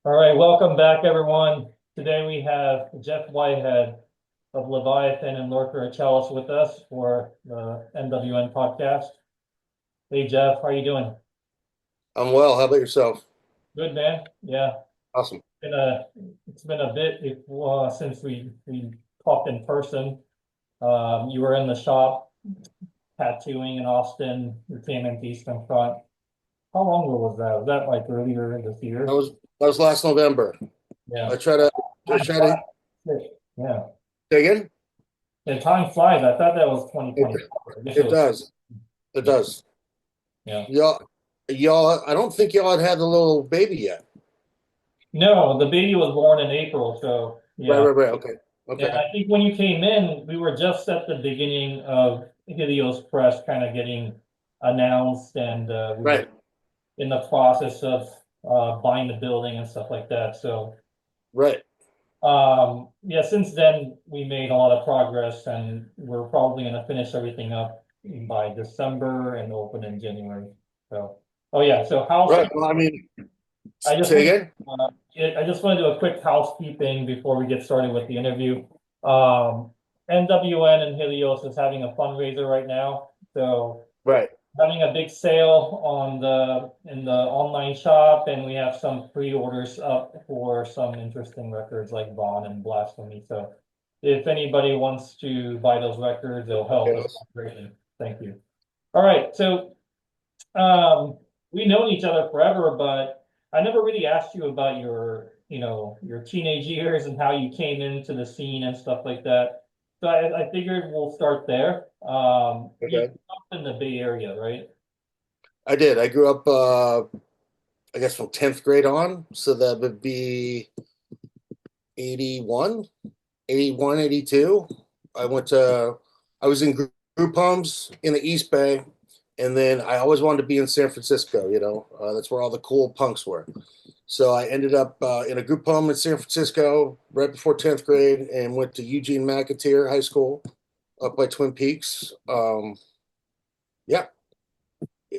All right, welcome back, everyone. Today we have Jef Whitehead of Leviathan and Lurker of Chalice with us for the NWN podcast. Hey, Jeff, how you doing? I'm well. How about yourself? Good, man. Yeah, Awesome. been a it's been a bit since we talked in person. You were in the shop tattooing in Austin. You came into Eastern Front. How long ago was that? Was that like earlier this That year? was that was last November. Yeah. I try to I Time try to flies. Yeah. say again. Yeah, time flies. I thought that was It 2024. I guess it it was. does. It Yeah. does. Yeah. Y'all. I don't think y'all had the little baby yet. No, the baby was born in April, so Right. yeah. Right. Right. Okay. And Okay. I think when you came in, we were just at the beginning of Helios Press kind of getting announced, and we were Right. in the process of buying the building and stuff like that. So Right. yeah, since then we made a lot of progress, and we're probably going to finish everything up by December and open in January. So, oh yeah. So house Right. Well, I mean, I just say want again. I just want to do a quick housekeeping before we get started with the interview. Um, NWN and Helios is having a fundraiser right now, so Right. having a big sale on the in the online shop, and we have some pre-orders up for some interesting records like Vaughn and Blasphemy. So if anybody wants to buy those records, it'll help us Yes. greatly. Thank you. All right, so um, we've known each other forever, but I never really asked you about your teenage years and how you came into the scene and stuff like that. So I figured we'll start there. You Okay. grew up in the Bay Area, right? I did. I grew up. I guess from 10th grade on, so that would be 81, 81, 82. I went to. I was in group homes in the East Bay. And then I always wanted to be in San Francisco. That's where all the cool punks were. So I ended up in a group home in San Francisco right before 10th grade and went to Eugene McAteer High School up by Twin Peaks. Yeah,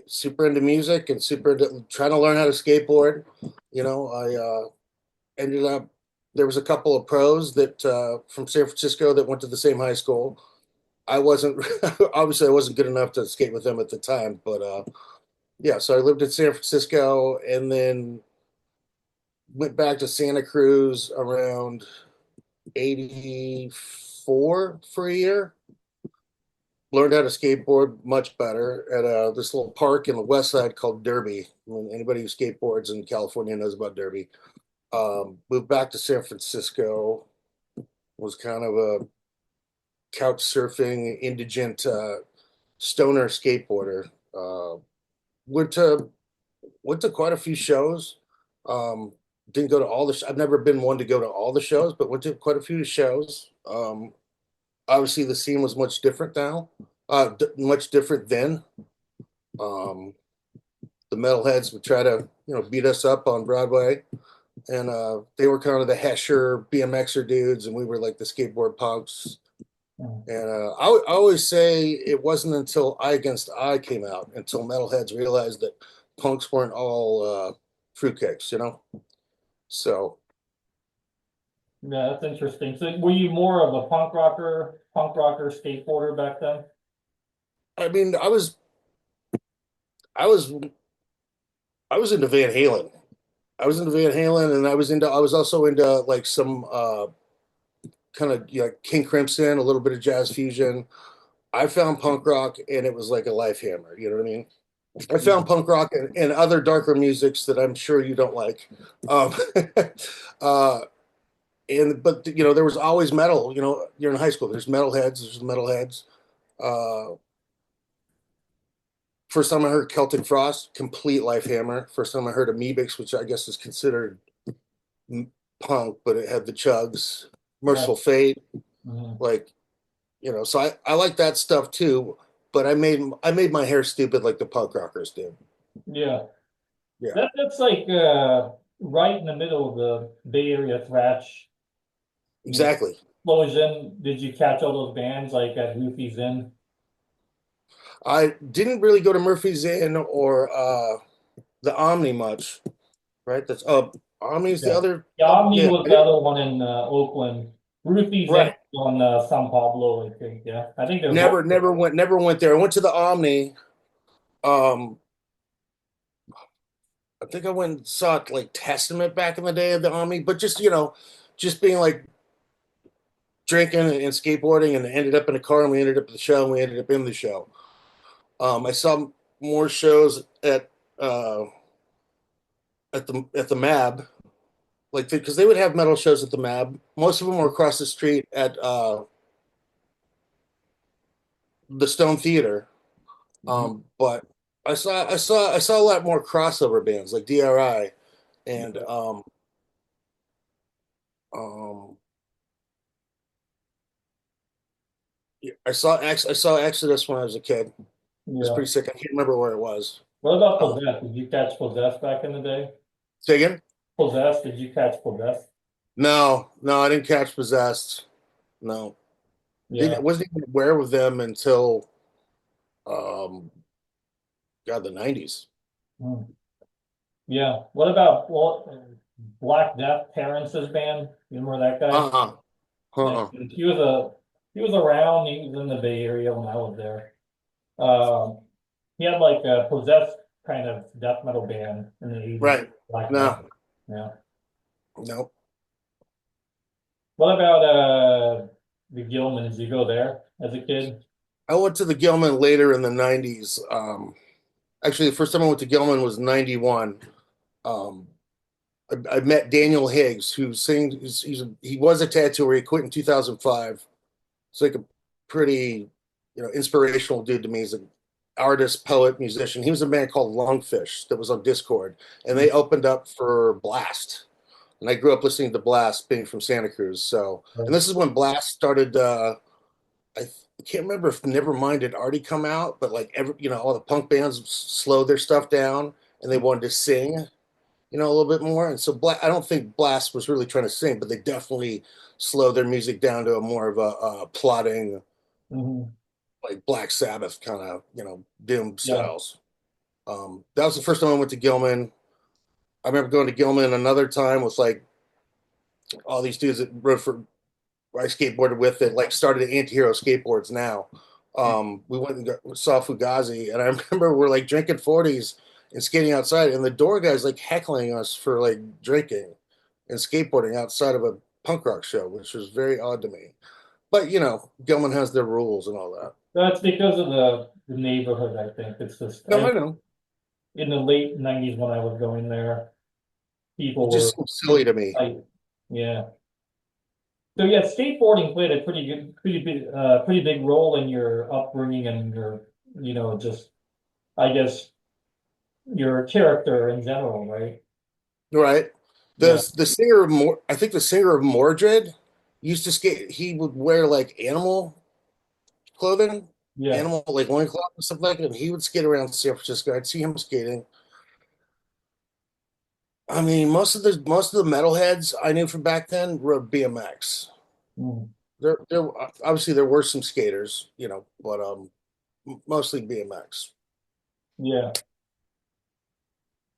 super into music and super into trying to learn how to skateboard. I ended up, there was a couple of pros that from San Francisco that went to the same high school. I wasn't, obviously, I wasn't good enough to skate with them at the time, but yeah, so I lived in San Francisco and then went back to Santa Cruz around 84 for a year. Learned how to skateboard much better at this little park in the west side called Derby. I mean, anybody who skateboards in California knows about Derby. Moved back to San Francisco, was kind of a couch surfing, indigent stoner skateboarder. Went to quite a few shows. Um, didn't go to all the. I've never been one to go to all the shows, but went to quite a few shows. Obviously, the scene was much different now. Much different then. Um, the metalheads would try to beat us up on Broadway, and they were kind of the Hesher BMXer dudes, and we were like the skateboard punks. Mm. And I always say it wasn't until Eye Against Eye came out until metalheads realized that punks weren't all fruitcakes, you know. So, Yeah, that's interesting. So were you more of a punk rocker skateboarder back then? I mean, I was, I was into Van Halen. I was into Van Halen, and I was also into like some kind of King Crimson, a little bit of jazz fusion. I found punk rock, and it was like a life hammer. You know what I mean? I found punk rock and other darker musics that I'm sure you don't like. Um, uh, but there was always metal. You're in high school. There's metalheads. Uh, First time I heard Celtic Frost, complete life hammer. First time I heard Amoebics, which I guess is considered punk, but it had the chugs. Right. Merciful Fate, Mhm. like so I like that stuff too. But I made my hair stupid like the punk rockers did. Yeah. Yeah, That's like right in the middle of the Bay Area thrash, you know, exactly. explosion. Did you catch all those bands like at Goofy's Inn? I didn't really go to Murphy's Inn or the Omni much, right? That's Omni's the Yeah. other. Yeah, Omni Yeah, was the other one in Oakland. Ruthie's in right. on San Pablo, I think. Yeah, I think they're both. Never went there. I went to the Omni. Um, I think I went and saw it like Testament back in the day of the Omni, but just just being like drinking and skateboarding, and ended up in a car, and we ended up at the show, and we ended up in the show. I saw more shows uh at the MAB, like because they would have metal shows at the MAB. Most of them were across the street at the Stone Theater. Mhm. But I saw a lot more crossover bands like DRI and Yeah. um I saw Exodus when I was a kid. It was Yeah. pretty sick. I can't remember where it was. What about Um, Possessed? Did you catch Possessed back in the day? Say again? Possessed? Did you catch Possessed? No, no, I didn't catch Possessed. No, Yeah. wasn't even aware of them until um God, the 90s. Mm. Yeah. What about Black Death, Terrence's band? You remember that guy? Uh-uh. Yeah. Uh-uh. He was around. He was in the Bay Area when I was there. Um, he had like a Possessed kind of death metal band in the 80s. Right. Black Death. No, Yeah. no. What about the Gilmans? Did you go there as a kid? I went to the Gilman later in the 90s. Actually, the first time I went to Gilman was 91. Um, I met Daniel Higgs, who sings. He was a tattooer. He quit in 2005. It's like a pretty, inspirational dude to me. He's an artist, poet, musician. He was a man called Lungfish that was on Discord, and they opened up for Blast. And I grew up listening to Blast, being from Santa Cruz. So, and this is when Blast started. I can't remember if Nevermind had already come out, but like all the punk bands slowed their stuff down, and they wanted to sing, a little bit more. And so I don't think Blast was really trying to sing, but they definitely slowed their music down to a more of a plotting, Mm-hmm. like Black Sabbath kind of, doom Yeah. styles. That was the first time I went to Gilman. I remember going to Gilman another time with like all these dudes that rode for I skateboarded with it, like started anti-hero skateboards now. We went and saw Fugazi, and I remember we're like drinking 40s and skating outside, and the door guy's like heckling us for like drinking and skateboarding outside of a punk rock show, which was very odd to me. But Gilman has their rules and all that. That's because of the neighborhood, I think. It's just No, I know. in the late 90s when I was going there, It people were just seems silly to me. like, yeah. So yeah, skateboarding played a pretty big role in your upbringing and your, just I guess your character in general, right? Right. Yeah. The singer of I think the singer of Mordred used to skate. He would wear like animal clothing, Yeah. animal like loincloth and stuff like that. And he would skate around San Francisco. I'd see him skating. I mean, most of the metalheads I knew from back then rode BMX. Mm. There obviously there were some skaters, but mostly BMX. Yeah.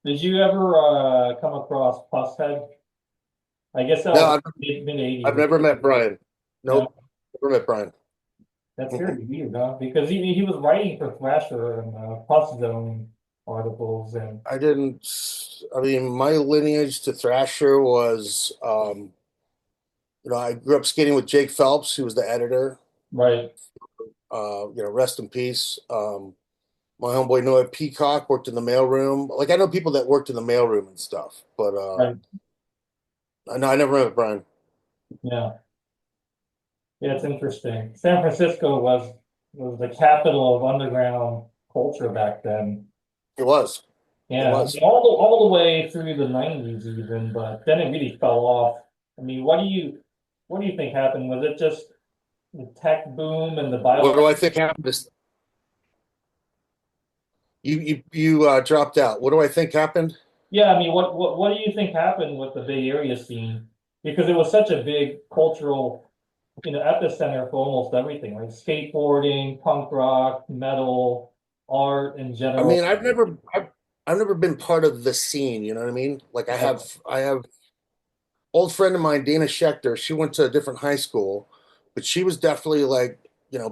Did you ever come across Pushead? I guess that No, was I've, mid I've 80s. never met Brian. Yeah. Nope, never met Brian. That's Mm-mm. very weird, huh? Because he was writing for Thrasher and Puss Zone articles and I didn't. I mean, my lineage to Thrasher was, I grew up skating with Jake Phelps, who was the editor. right, Rest in peace. My homeboy Noah Peacock worked in the mailroom. Like I know people that worked in the mailroom and stuff, but right, I never met Brian. yeah, yeah. It's interesting. San Francisco was the capital of underground culture back then. It was. It Yeah, I mean, was. all the way through the 90s even, but then it really fell off. I mean, what do you think happened? Was it just the tech boom and the What bio? do I think happened? You dropped out. What do I think happened? Yeah, I mean, what do you think happened with the Bay Area scene? Because it was such a big cultural, epicenter for almost everything, like skateboarding, punk rock, metal, art in I general. mean, I've never been part of the scene, you know what I mean? Like Okay. I have old friend of mine, Dana Schechter. She went to a different high school, but she was definitely like,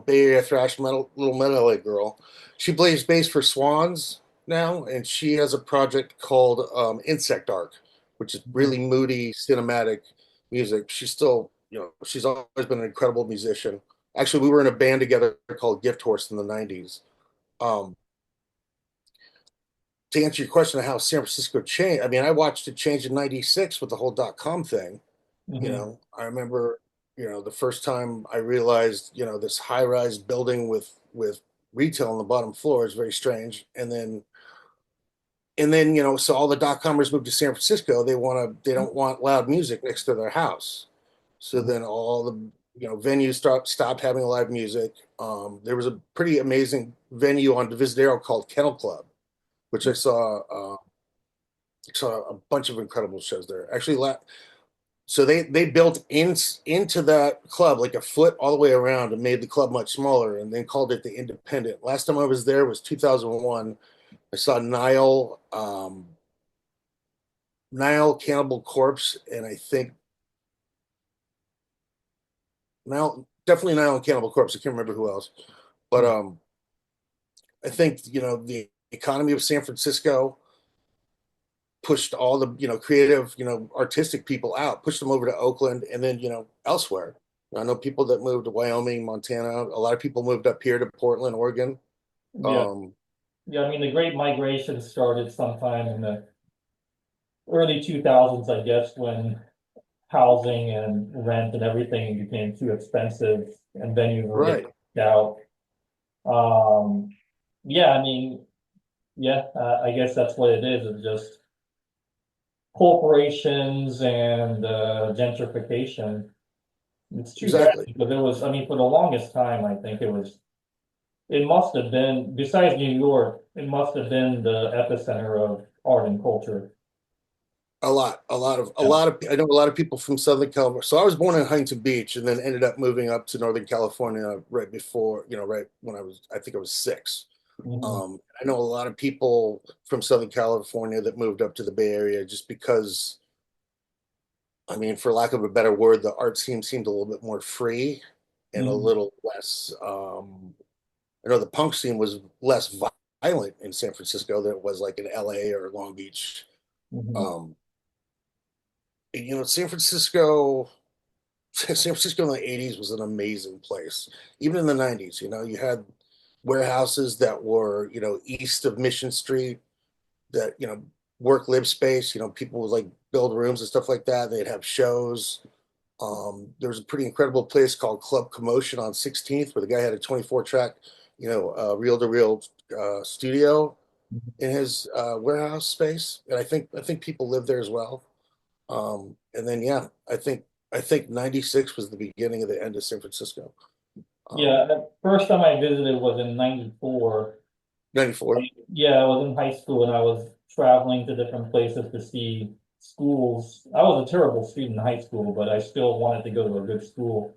Bay Area thrash metal, little metal girl. She plays bass for Swans now, and she has a project called Insect Arc, which is really Mhm. moody, cinematic music. She's still, she's always been an incredible musician. Actually, we were in a band together called Gift Horse in the 90s. Um, to answer your question of how San Francisco changed, I mean, I watched it change in '96 with the whole .com thing. Mhm. I remember, the first time I realized, this high-rise building with retail on the bottom floor is very strange. And then, so all the .comers moved to San Francisco. They don't want loud music next to their house. So then all the, venues stopped having live music. There was a pretty amazing venue on Divisadero called Kennel Club, which I saw a bunch of incredible shows there. Actually, so they built into that club like a foot all the way around and made the club much smaller, and then called it the Independent. Last time I was there was 2001. I saw Nile Cannibal Corpse, and I think Nile, definitely Nile and Cannibal Corpse. I can't remember who else, but Mhm. I think the economy of San Francisco pushed all the creative artistic people out, pushed them over to Oakland, and then elsewhere. I know people that moved to Wyoming, Montana. A lot of people moved up here to Portland, Oregon. Yeah. Um, Yeah. I mean, the Great Migration started sometime in the early 2000s, I guess, when housing and rent and everything became too expensive and venues were getting right, out. Um, yeah, I mean, yeah, I guess that's what it is. It's just corporations and gentrification. It's too bad exactly. because it was, I mean, for the longest time, I think it must have been, besides New York, it must have been the epicenter of art and culture. A Yeah. lot of. I know a lot of people from Southern California. So I was born in Huntington Beach, and then ended up moving up to Northern California right before, right when I think I was 6. Mhm. I know a lot of people from Southern California that moved up to the Bay Area just because, I mean, for lack of a better word, the art scene seemed a little bit more free and a Mhm. little less. I know the punk scene was less violent in San Francisco than it was like in LA or Long Beach. Mhm. Um, San Francisco, San Francisco in the '80s was an amazing place. Even in the '90s, you had warehouses that were, east of Mission Street that, work live space. People would like build rooms and stuff like that. They'd have shows. There was a pretty incredible place called Club Commotion on 16th where the guy had a 24 track, reel to reel studio in his warehouse space. And I think people live there as well. And then, yeah, I think '96 was the beginning of the end of San Francisco. Yeah, Um, the first time I visited was in '94. '94. Yeah, I was in high school and I was traveling to different places to see schools. I was a terrible student in high school, but I still wanted to go to a good school.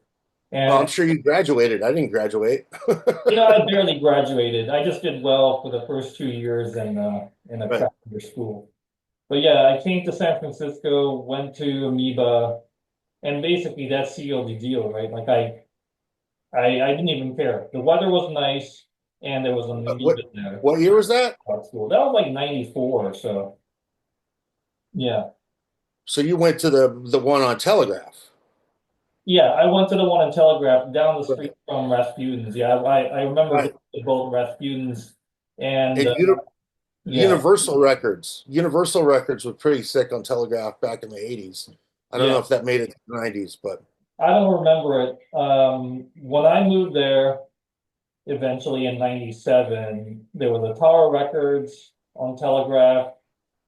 Oh, I'm And, sure you graduated. I didn't graduate. I barely graduated. I just did well for the first 2 years in a Right. craft year school. But yeah, I came to San Francisco, went to Amoeba, and basically that sealed the deal, right? Like I didn't even care. The weather was nice, and there was an What Amoeba there what year was that? at school. That was like '94, so yeah. So you went to the one on Telegraph. Yeah, I went to the one in Telegraph down the street Right. from Rasputin's. Yeah, I remember going Right. to both Rasputin's and And yeah, Universal Records was pretty sick on Telegraph back in the '80s. I don't yeah. know if that made it to the '90s, but I don't remember it. When I moved there eventually in '97, there was a Tower Records on Telegraph.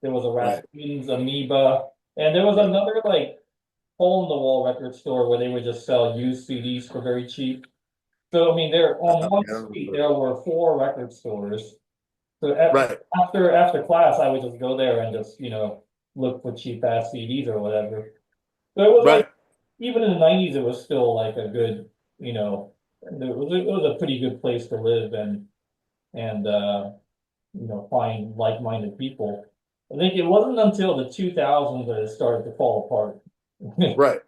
There was a right, Rasputin's, Amoeba, and there was right. another like hole in the wall record store where they would just sell used CDs for very cheap. So I mean, there on one I don't street remember. there were four record stores. So Right, after class, I would just go there and just look for cheap ass CDs or whatever. So it was like right. even in the '90s, it was still like a good it was a pretty good place to live and find like-minded people. I think it wasn't until the 2000s that it started to fall apart. Right,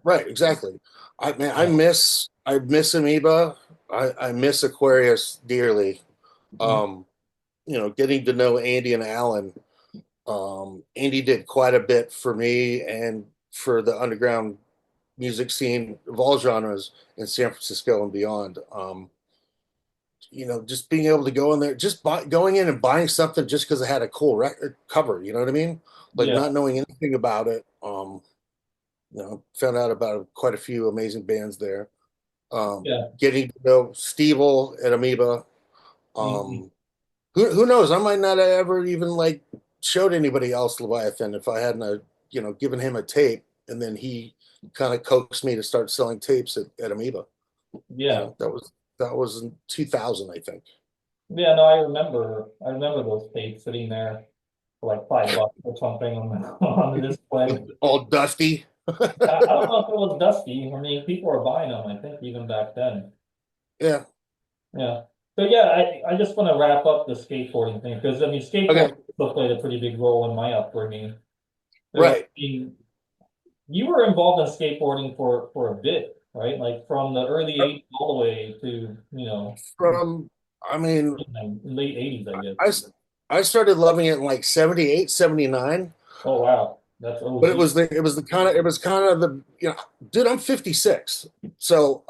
right, exactly. I Yeah. miss Amoeba. I miss Aquarius dearly. Mhm. Um, getting to know Andy and Alan. Andy did quite a bit for me and for the underground music scene of all genres in San Francisco and beyond. Just being able to go in there, going in and buying something just because it had a cool record cover. You know what I mean? Like Yeah. not knowing anything about it. Found out about quite a few amazing bands there. Yeah. Getting to know Stevel at Amoeba. Mhm. Um, who knows? I might not have ever even like showed anybody else Leviathan if I hadn't, given him a tape, and then he kind of coaxed me to start selling tapes at Amoeba. Yeah. That was in 2000, I think. Yeah, no, I remember those tapes sitting there for like $5 or something on the display. All dusty. I don't know if it was dusty. I mean, people were buying them, I think, even back then. Yeah. Yeah. So yeah, I just want to wrap up the skateboarding thing because I mean, Okay. skateboarding also played a pretty big role in my upbringing. So I Right. mean, you were involved in skateboarding for a bit, right? Like from the early '80s all the way to From, I mean, late '80s, I guess. I I started loving it in like 78, 79. Oh wow, that's But it OG. was the dude, I'm 56. So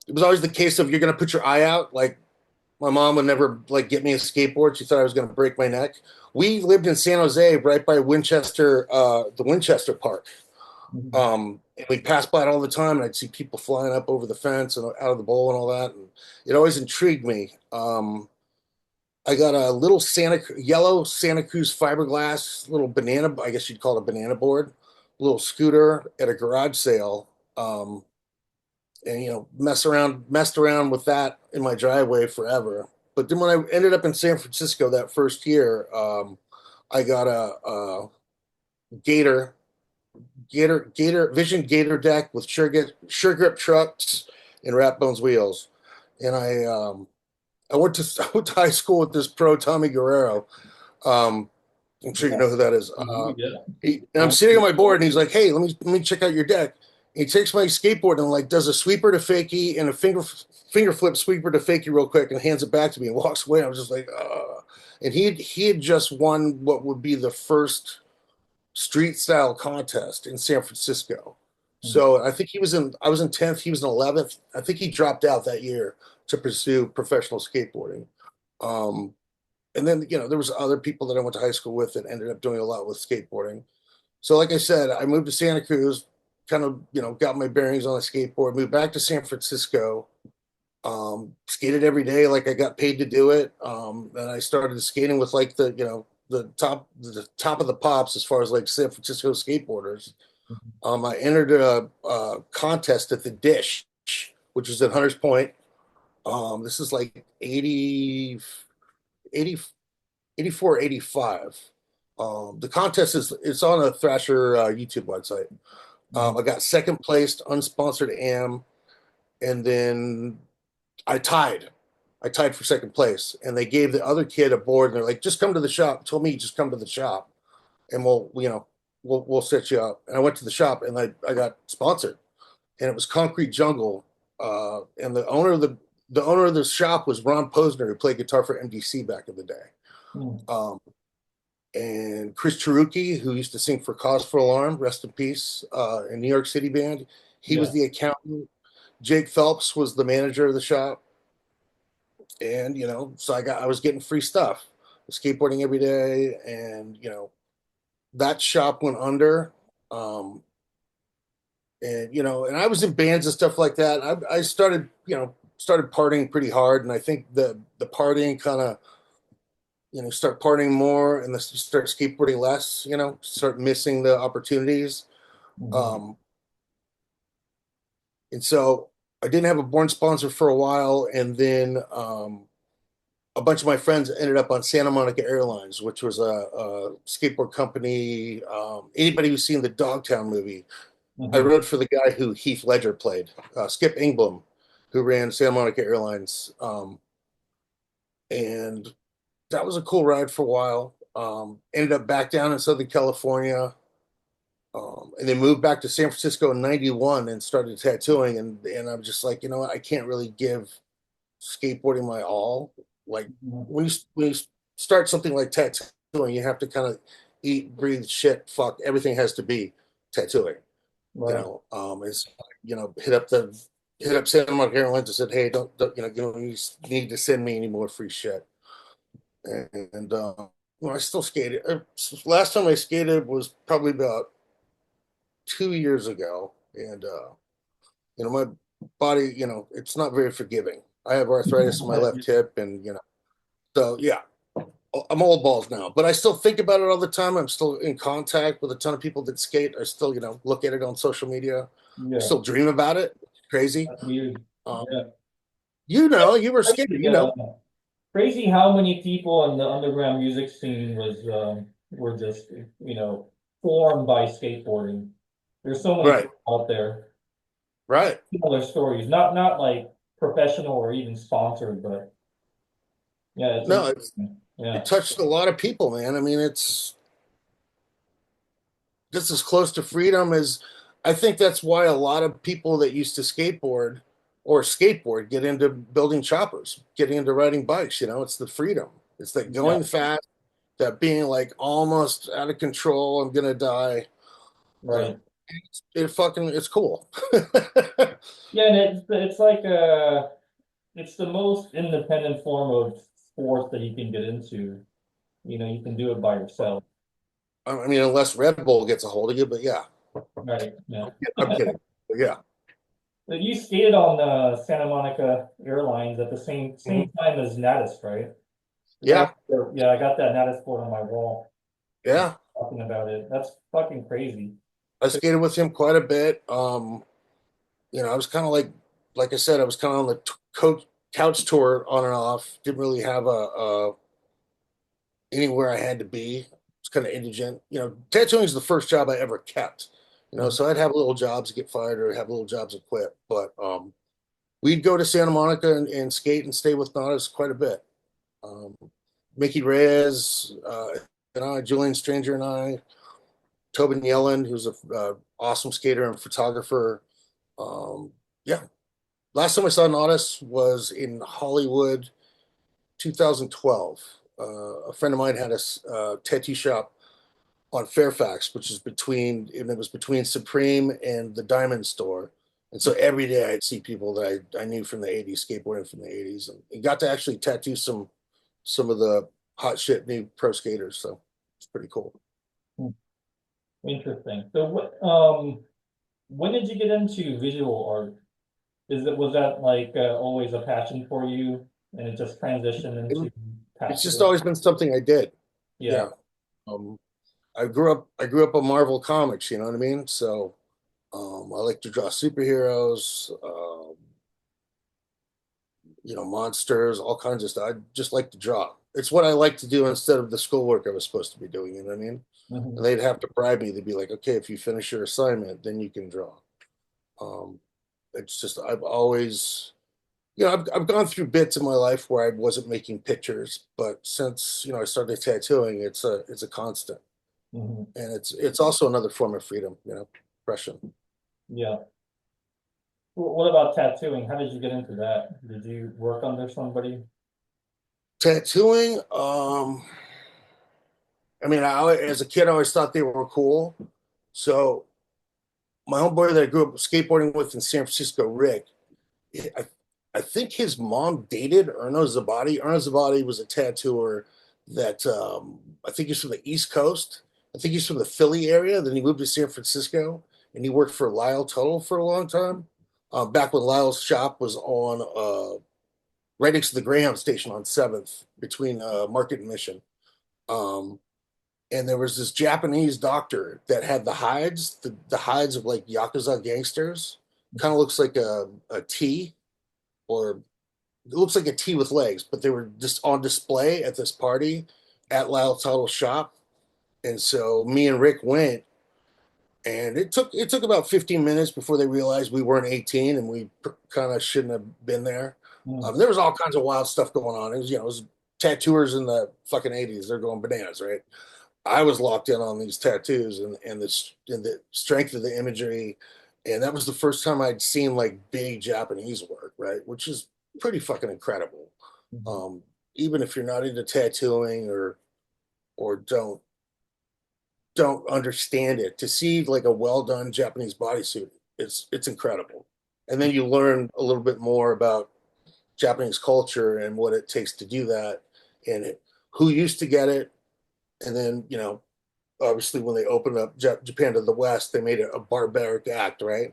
it was always the case of you're gonna put your eye out. Like my mom would never like get me a skateboard. She thought I was gonna break my neck. We lived in San Jose, right by Winchester, the Winchester Park. Mhm. And we passed by it all the time, and I'd see people flying up over the fence and out of the bowl and all that. And it always intrigued me. I got a little yellow Santa Cruz fiberglass little banana, I guess you'd call it a banana board, little scooter at a garage sale. And messed around with that in my driveway forever. But then when I ended up in San Francisco that first year, I got a Gator, Vision Gator deck with sure grip trucks and wrap bones wheels. And I went to I went to high school with this pro Tommy Guerrero. Um, I'm sure you Yeah. know who that is. Yeah. And I'm sitting on my board, and he's like, "Hey, let me check out your deck." And he takes my skateboard and like does a sweeper to fakie and a finger flip sweeper to fakie real quick, and hands it back to me and walks away. I was just like, and he had just won what would be the first street style contest in San Francisco. So I think I was in 10th, he was in 11th. I think he dropped out that year to pursue professional skateboarding. Um, and then, there was other people that I went to high school with that ended up doing a lot with skateboarding. So like I said, I moved to Santa Cruz, kind of, got my bearings on a skateboard, moved back to San Francisco, skated every day like I got paid to do it. And I started skating with like the top of the pops as far as like San Francisco skateboarders. I entered a contest at the Dish, which is at Hunters Point. This is like 80, 84, 85. The contest is it's on a Thrasher YouTube website. Mhm. I got second placed, unsponsored AM, and then I tied. I tied for second place, and they gave the other kid a board, and they're like, "Just come to the shop." Told me, "Just come to the shop, and we'll set you up." And I went to the shop, and I got sponsored, and it was Concrete Jungle, and the owner of the shop was Ron Posner, who played guitar for MDC back in the day. Mhm. Um, and Chris Cheruki, who used to sing for Cause for Alarm, rest in peace, in New York City band. He was Yeah. the accountant. Jake Phelps was the manager of the shop, and so I was getting free stuff, skateboarding every day, and that shop went under, and I was in bands and stuff like that. I started partying pretty hard, and I think the partying kind of start partying more and start skateboarding less. Start missing the opportunities. Mhm. Um, and so I didn't have a born sponsor for a while, and then a bunch of my friends ended up on Santa Monica Airlines, which was a skateboard company. Anybody who's seen the Dogtown movie, I Mhm. rode for the guy who Heath Ledger played, Skip Inglum, who ran Santa Monica Airlines. and that was a cool ride for a while. Ended up back down in Southern California, and then moved back to San Francisco in '91 and started tattooing. And I'm just like, you know what? I can't really give skateboarding my all. Like Mhm. when you start something like tattooing, you have to kind of eat, breathe, shit, fuck. Everything has to be tattooing. Right. It's hit up Santa Monica Airlines and said, hey, don't you know, you need to send me any more free shit. And I still skated. Last time I skated was probably about 2 years ago, and my body, it's not very forgiving. I have arthritis in my left hip, and so yeah, I'm old balls now, but I still think about it all the time. I'm still in contact with a ton of people that skate. I still, look at it on social media. Yeah, Still dream about it. Crazy. that's weird. Um, Yeah. you were skating. Yeah. Crazy how many people in the underground music scene were just, formed by skateboarding. There's so many Right, people out there, right. similar stories, not like professional or even sponsored, but yeah, it's No, interesting. it Yeah, touched a lot of people, man. I mean, it's just as close to freedom as I think that's why a lot of people that used to skateboard get into building choppers, getting into riding bikes. It's the freedom. It's that yeah, going fast, that being like almost out of control, I'm gonna die. You right. know, it's cool. Yeah, and it's like it's the most independent form of sport that you can get into. You can do it by yourself. I mean, unless Red Bull gets a hold of you, but yeah, Right. Yeah. I'm kidding. But yeah. So you skated on Santa Monica Airlines at the same Mhm. time as Natus, right? 'Cause Yeah, yeah, I got that Natus board on my wall. yeah. Talking about it. That's fucking crazy. I So, skated with him quite a bit. I was kind of like I said, I was kind of on the couch tour on and off. Didn't really have anywhere I had to be. It's kind of indigent. Tattooing is the first job I ever kept. mhm, So I'd have little jobs to get fired or have little jobs to quit. But we'd go to Santa Monica and skate and stay with Nautis quite a bit. Um, Mickey Reyes, and I, Julian Stranger and I, Tobin Yellen, who's a awesome skater and photographer. Um, yeah, last time I saw Nautis was in Hollywood, 2012. A friend of mine had a tattoo shop on Fairfax, and it was between Supreme and the Diamond Store. And so every day I'd see people that I knew from the '80s, skateboarding from the '80s, and got to actually tattoo some of the hot shit new pro skaters. So it's pretty cool. hmm, interesting. So when did you get into visual art? Was that like always a passion for you and it just transitioned into It, it's just tattooing? always been something I did. Yeah. Yeah. Um, I grew up on Marvel comics. You know what I mean? So I like to draw superheroes, monsters, all kinds of stuff. I just like to draw. It's what I like to do instead of the schoolwork I was supposed to be doing. You know what I mean? And Mhm, they'd have to bribe me. They'd be like, "Okay, if you finish your assignment, then you can draw." Um, it's just I've always, I've gone through bits in my life where I wasn't making pictures, but since I started tattooing, it's a constant, mhm. and it's also another form of freedom. Expression. Yeah. What about tattooing? How did you get into that? Did you work under somebody? Tattooing, I mean, as a kid, I always thought they were cool. So my homeboy that I grew up skateboarding with in San Francisco, Rick, I, I think his mom dated Erno Zabadi. Erno Zabadi was a tattooer that I think he's from the East Coast. I think he's from the Philly area. Then he moved to San Francisco and he worked for Lyle Tuttle for a long time. Back when Lyle's shop was on right next to the Greyhound station on 7th between Market and Mission. Um, and there was this Japanese doctor that had the hides of like Yakuza gangsters. Kind of looks like a T, or it looks like a T with legs, but they were just on display at this party at Lyle Tuttle's shop. And so me and Rick went, and it took about 15 minutes before they realized we weren't 18 and we kind of shouldn't have been there. Mm, There was all kinds of wild stuff going on. It was tattooers in the fucking 80s, they're going bananas, right? I was locked in on these tattoos and the strength of the imagery. And that was the first time I'd seen like big Japanese work, right? Which is pretty fucking incredible. Mhm. Um, Even if you're not into tattooing or don't understand it, to see like a well done Japanese bodysuit, it's incredible. And then you learn a little bit more about Japanese culture and what it takes to do that, and who used to get it. And then, obviously when they opened up Japan to the West, they made it a barbaric act, right?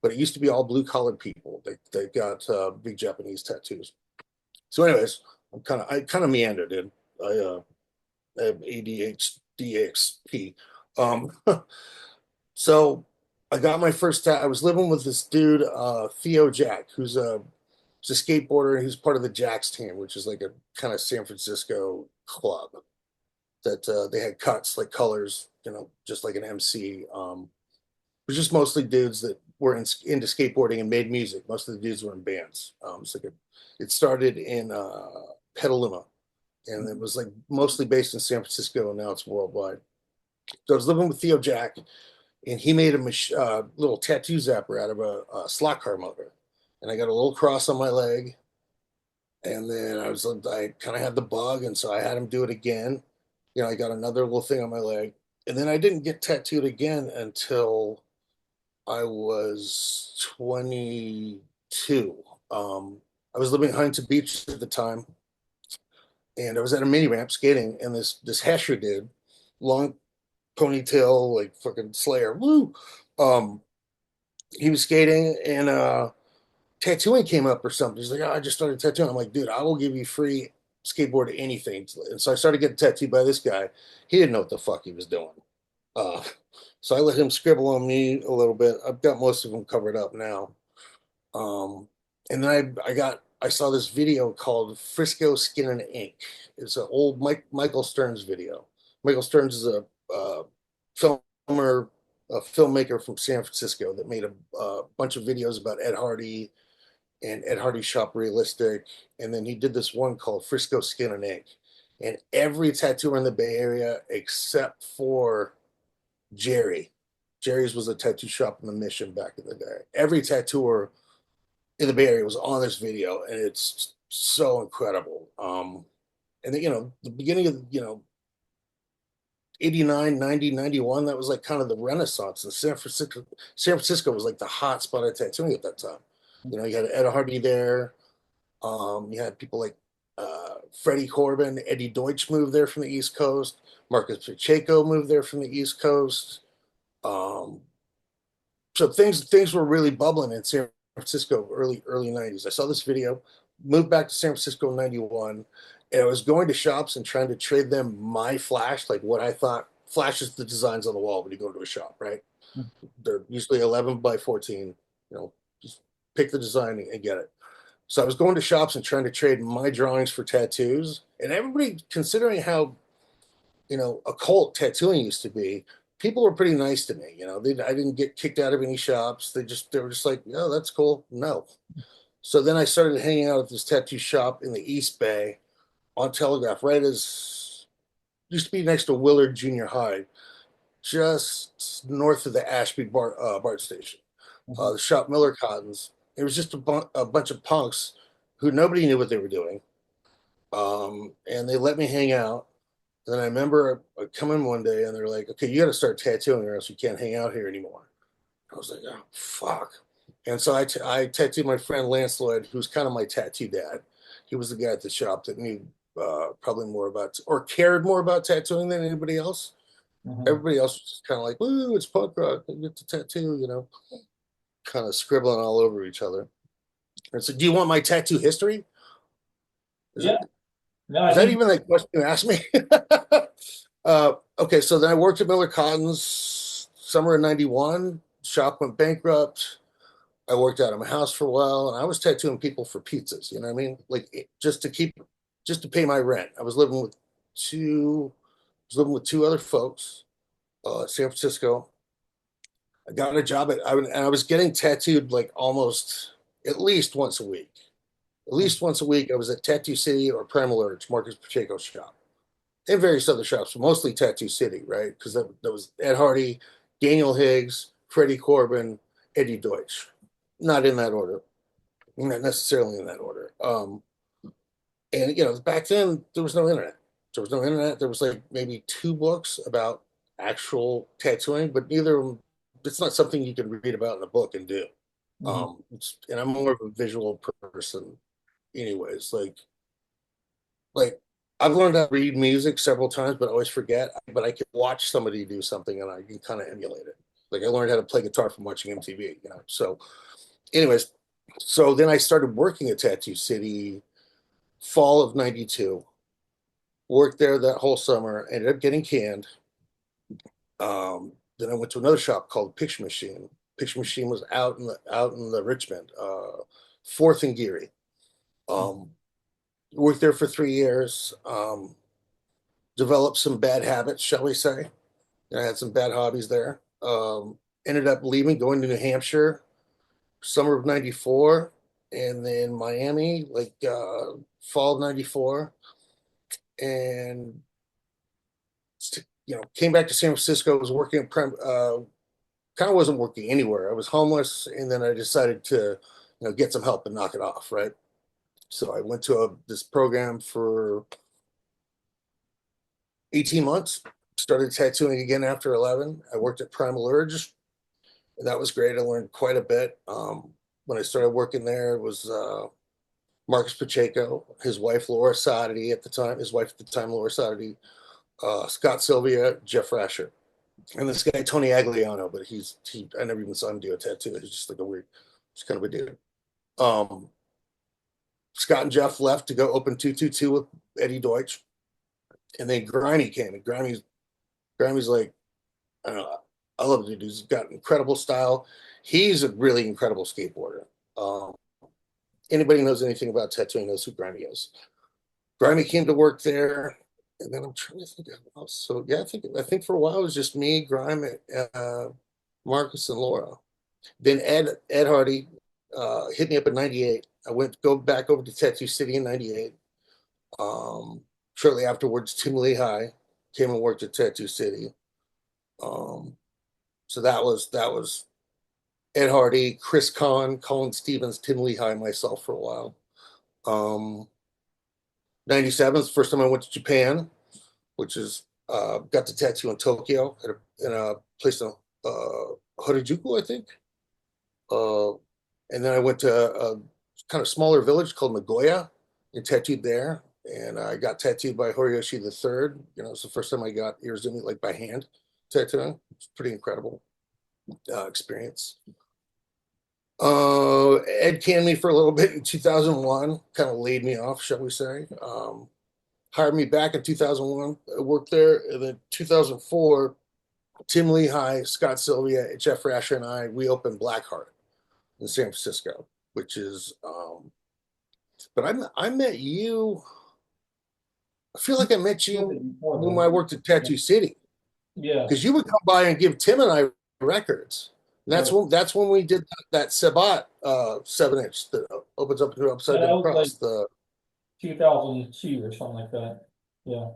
But it used to be all blue collar people that got big Japanese tattoos. So, anyways, I kind of meandered, dude. I have ADHD. Um, so I got my first. I was living with this dude, Theo Jack, who's a skateboarder. He's part of the Jacks team, which is like a kind of San Francisco club that they had cuts like colors, just like an MC. It was just mostly dudes that were into skateboarding and made music. Most of the dudes were in bands. It started in Petaluma, and it was like mostly based in San Francisco, and now it's worldwide. So I was living with Theo Jack, and he made a little tattoo zapper out of a slot car motor, and I got a little cross on my leg, and then I kind of had the bug, and so I had him do it again. I got another little thing on my leg, and then I didn't get tattooed again until I was 22. Um, I was living in Huntington Beach at the time, and I was at a mini ramp skating, and this Hesher dude, long ponytail, like fucking Slayer, woo. Um, he was skating, and tattooing came up or something. He's like, oh, I just started tattooing. I'm like, dude, I will give you free skateboard anything. And so I started getting tattooed by this guy. He didn't know what the fuck he was doing. Uh, so I let him scribble on me a little bit. I've got most of them covered up now. Um, and then I saw this video called Frisco Skin and Ink. It's an old Michael Stearns video. Michael Stearns is a filmer, a filmmaker from San Francisco that made a bunch of videos about Ed Hardy and Ed Hardy Shop Realistic. And then he did this one called Frisco Skin and Ink. And every tattooer in the Bay Area except for Jerry. Jerry's was a tattoo shop in the Mission back in the day. Every tattooer in the Bay Area was on this video, and it's so incredible. And then, the beginning of, 89, 90, 91, that was like kind of the renaissance. And San Francisco was like the hot spot of tattooing at that time. You had Ed Hardy there. You had people like Freddie Corbin, Eddie Deutsch moved there from the East Coast. Marcus Pacheco moved there from the East Coast. Um, so things were really bubbling in San Francisco early 90s. I saw this video, moved back to San Francisco in 91, and I was going to shops and trying to trade them my flash, like what I thought flashes the designs on the wall when you go to a shop, right? They're usually 11 by 14, just pick the design and get it. So I was going to shops and trying to trade my drawings for tattoos, and everybody, considering how occult tattooing used to be, people were pretty nice to me. I didn't get kicked out of any shops. They were just like, oh, that's cool. No. So then I started hanging out at this tattoo shop in the East Bay on Telegraph, right as used to be next to Willard Junior High, just north of the Ashby BART station. Mhm. The shop Miller Cottons. It was just a bunch of punks who nobody knew what they were doing. And they let me hang out. And then I remember I come in one day and they're like, okay, you got to start tattooing or else you can't hang out here anymore. I was like, oh, fuck. And so I tattooed my friend Lance Lloyd, who's kind of my tattoo dad. He was the guy at the shop that knew probably more about or cared more about tattooing than anybody else. Mhm. Everybody else was just kind of like, "Woo, it's punk rock. Get the tattoo," kind of scribbling all over each other. And so, do you want my tattoo history? Is Yeah. it No, is I that think even that question you asked me? Okay, so then I worked at Miller Cotton's summer of '91. Shop went bankrupt. I worked out of my house for a while, and I was tattooing people for pizzas. You know what I mean? Like just to pay my rent. Two, I was living with two other folks, San Francisco. I got a job and I was getting tattooed like almost at least once a week. At least once a week, I was at Tattoo City or Primal Urge, Marcus Pacheco's shop, and various other shops, but mostly Tattoo City, right? Because that was Ed Hardy, Daniel Higgs, Freddie Corbin, Eddie Deutsch. Not in that order, not necessarily in that order. And back then there was no internet. There was no internet. There was like maybe two books about actual tattooing, but neither of them. It's not something you can read about in a book and do. Mhm. And I'm more of a visual person, anyways. Like I've learned how to read music several times, but I always forget. But I can watch somebody do something and I can kind of emulate it. Like I learned how to play guitar from watching MTV. So, anyways, so then I started working at Tattoo City fall of '92. Worked there that whole summer. Ended up getting canned. Then I went to another shop called Picture Machine. Picture Machine was out in the Richmond, Fourth and Geary. Um, Worked there for 3 years. Developed some bad habits, shall we say? I had some bad hobbies there. Ended up leaving, going to New Hampshire, summer of '94, and then Miami, like fall of '94, and came back to San Francisco. Was working at kind of wasn't working anywhere. I was homeless, and then I decided to get some help and knock it off. Right. So I went to this program for 18 months. Started tattooing again after 11. I worked at Primal Urge, and that was great. I learned quite a bit. When I started working there, it was Marcus Pacheco, his wife Laura Sadity at the time, his wife at the time Laura Sadity, Scott Sylvia, Jeff Rasher, and this guy Tony Agliano. But I never even saw him do a tattoo. He's just like a weird, just kind of a dude. Um, Scott and Jeff left to go open 222 with Eddie Deutsch, and then Grimy came, and Grimy's like, I don't know, I love the dude. He's got incredible style. He's a really incredible skateboarder. Um, Anybody who knows anything about tattooing knows who Grimy is. Grimy came to work there, and then I'm trying to think of who else. So yeah, I think for a while it was just me, Grime, Marcus, and Laura. Then Ed Hardy hit me up in '98. I went go back over to Tattoo City in '98. Shortly afterwards, Tim Lehigh came and worked at Tattoo City. Um, so that was Ed Hardy, Chris Kahn, Colin Stevens, Tim Lehigh, myself for a while. Um, '97 is the first time I went to Japan, which is got the tattoo in Tokyo in a place in Harajuku, I think. Uh, and then I went to a kind of smaller village called Nagoya and tattooed there. And I got tattooed by Horiyoshi the Third. It's the first time I got Irizumi like by hand tattooing. It's pretty incredible experience. Ed canned me for a little bit in 2001, kind of laid me off, shall we say. Hired me back in 2001. I worked there. And then 2004, Tim Lehigh, Scott Sylvia, Jeff Rasher, and I reopened Blackheart in San Francisco, which is, but I met you. I feel like I met you Before when I worked at then. Tattoo City Yeah, because you would come by and give Tim and I records. And that's right. when that's when we did that Sabat 7-inch that opens up into an Yeah, upside that down was like cross. The 2002 or something like that. Yeah,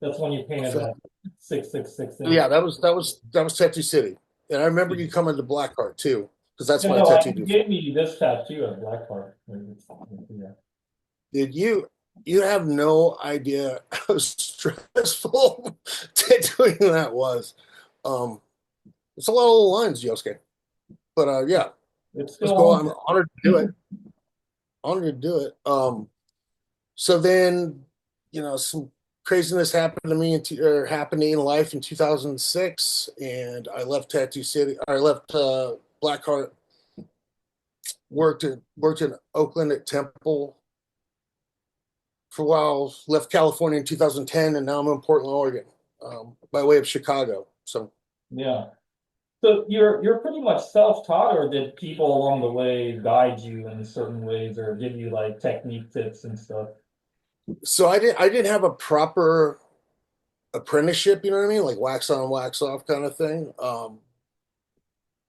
that's when you I painted feel that 666 inch. Yeah, that was Tattoo City, and I remember you coming to Blackheart too, because that's Yeah, what I no, tattooed you you for. gave me this tattoo at Blackheart. Yeah. Did you? You have no idea how stressful tattooing that was. Um, it's a lot of little lines, Yosuke. But yeah, It's let's still go. on I'm honored to do it. Honored to do it. So then, some craziness happened to me or happened in life in 2006, and I left Tattoo City. I left Blackheart. Worked in Oakland at Temple for a while. Left California in 2010, and now I'm in Portland, Oregon, by way of Chicago. So there. Yeah. So you're pretty much self-taught, or did people along the way guide you in certain ways, or give you like technique tips and stuff? I didn't have a proper apprenticeship. You know what I mean, like wax on, wax off kind of thing.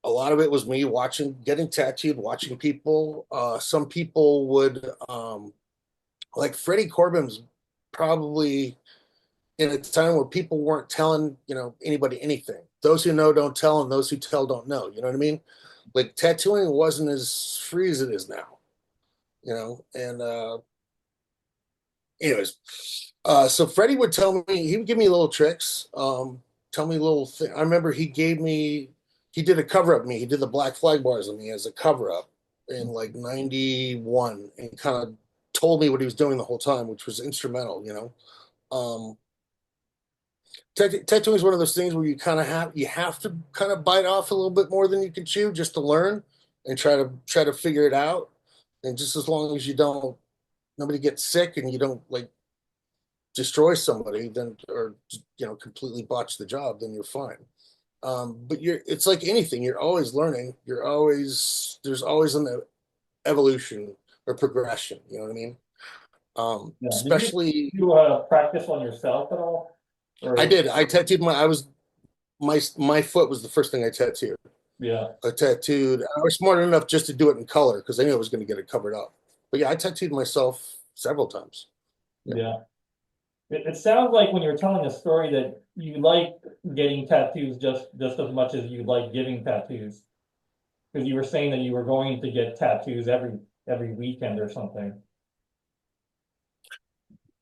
a lot of it was me watching, getting tattooed, watching people. Some people would, like Freddie Corbin's probably in a time where people weren't telling, anybody anything. Those who know don't tell, and those who tell don't know. You know what I mean? Like tattooing wasn't as free as it is now, and anyways, so Freddie would tell me, he would give me little tricks, tell me little thing. I remember he did a cover up of me. He did the Black Flag bars on me as a cover up in like '91, and kind of told me what he was doing the whole time, which was instrumental. Tattooing is one of those things where you have to kind of bite off a little bit more than you can chew just to learn and try to figure it out. And just as long as nobody gets sick and you don't like destroy somebody, then or completely botch the job, then you're fine. But it's like anything, you're always learning. There's always an evolution or progression. You know what I mean? Yeah. Did Especially, you practice on yourself at all? I Or did. I tattooed my foot was the first thing I tattooed. yeah, I tattooed. I was smart enough just to do it in color because I knew I was going to get it covered up. But yeah, I tattooed myself several times. Yeah. yeah. It sounds like when you're telling a story that you like getting tattoos just as much as you like giving tattoos. Because you were saying that you were going to get tattoos every weekend or something.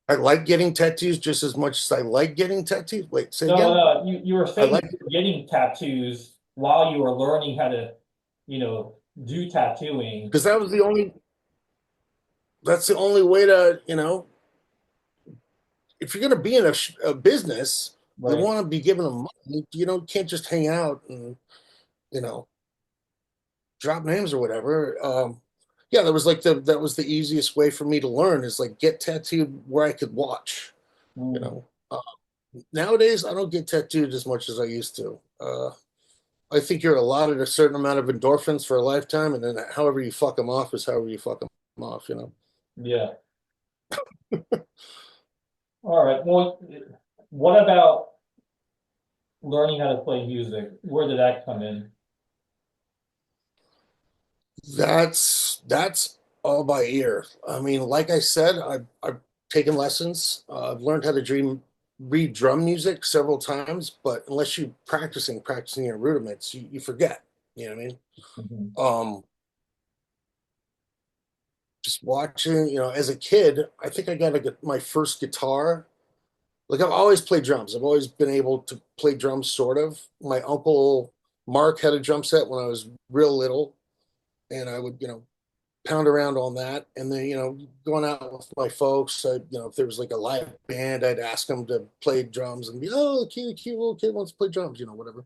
I like getting tattoos just as much as I like getting tattoos. Wait, say No, again? no, you were I saying like you were getting tattoos while you were learning how to, do tattooing. because that's the only way to, if you're going to be in a business, you Right. want to be giving them money. Can't just hang out and, you know, drop names or whatever. Yeah, that was the easiest way for me to learn is like get tattooed where I could watch, you Mm, know. Nowadays, I don't get tattooed as much as I used to. I think you're allotted a certain amount of endorphins for a lifetime, and then however you fuck them off is however you fuck them off. yeah. All right. Well, what about learning how to play music? Where did that come in? That's all by ear. I mean, like I said, I've taken lessons. I've learned how to read drum music several times, but unless you're practicing your rudiments, you forget. You know what I mean? Mhm. Um, just watching, as a kid, I think I got my first guitar. Like I've always played drums. I've always been able to play drums, sort of. My uncle Mark had a drum set when I was real little, and I would, pound around on that. And then, going out with my folks, if there was like a live band, I'd ask them to play drums and be, oh, cute little kid wants to play drums, whatever.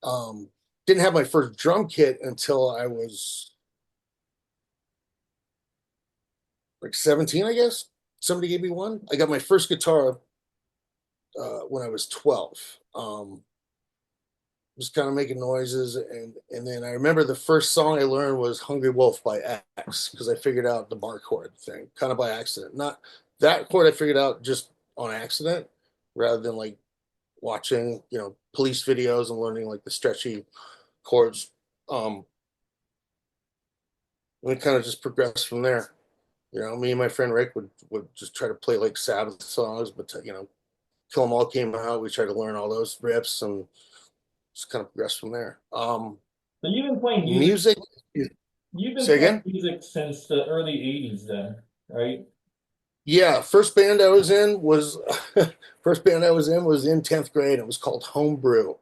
Um, didn't have my first drum kit until I was like 17, I guess. Somebody gave me one. I got my first guitar when I was 12. Was kind of making noises, and then I remember the first song I learned was "Hungry Wolf" by X because I figured out the bar chord thing kind of by accident. Not that chord I figured out just on accident, rather than like watching police videos and learning like the stretchy chords. Um, and it kind of just progressed from there. Me and my friend Rick would just try to play like Sabbath songs, but Kill 'Em All came out. We tried to learn all those riffs and just kind of progressed from there. So you've been playing music. Music. You've been Say playing again? music since the early '80s, then, right? Yeah, first band I was in was first band I was in 10th grade. It was called Homebrew.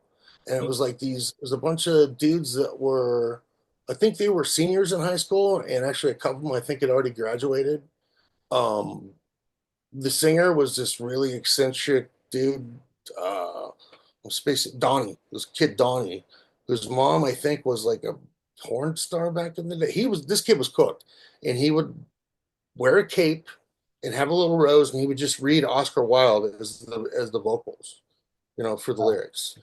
And it was like it was a bunch of dudes that were I think they were seniors in high school, and actually a couple of them I think had already graduated. Um the singer was this really eccentric dude, space Donnie, this kid Donnie, whose mom I think was like a porn star back in the day. This kid was cooked, and he would wear a cape and have a little rose, and he would just read Oscar Wilde as the vocals, for the lyrics.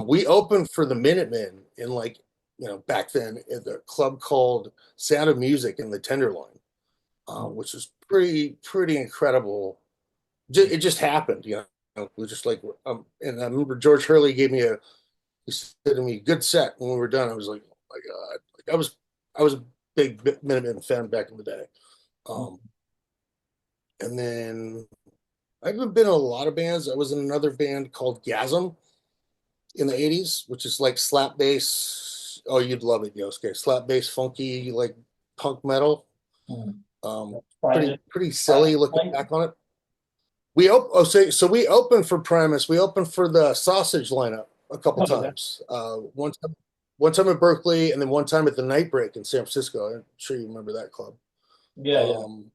We opened for the Minutemen in like back then at the club called Sound of Music in the Tenderloin, which was pretty incredible. It just happened. It was just and I remember George Hurley he said to me, "Good set." When we were done, I was like, my God. Like I was a big Minutemen fan back in the day. Um, and then I haven't been in a lot of bands. I was in another band called Gasm in the 80s, which is like slap bass. Oh, you'd love it, Yosuke. Slap bass, funky, like punk metal. Hmm. Um, Private, pretty silly private looking flight. back on it. So we opened for Primus. We opened for the Sausage lineup a couple Oh, yeah. times. One time at Berkeley, and then one time at the Night Break in San Francisco. I'm sure you remember that club. Yeah, yeah. Um,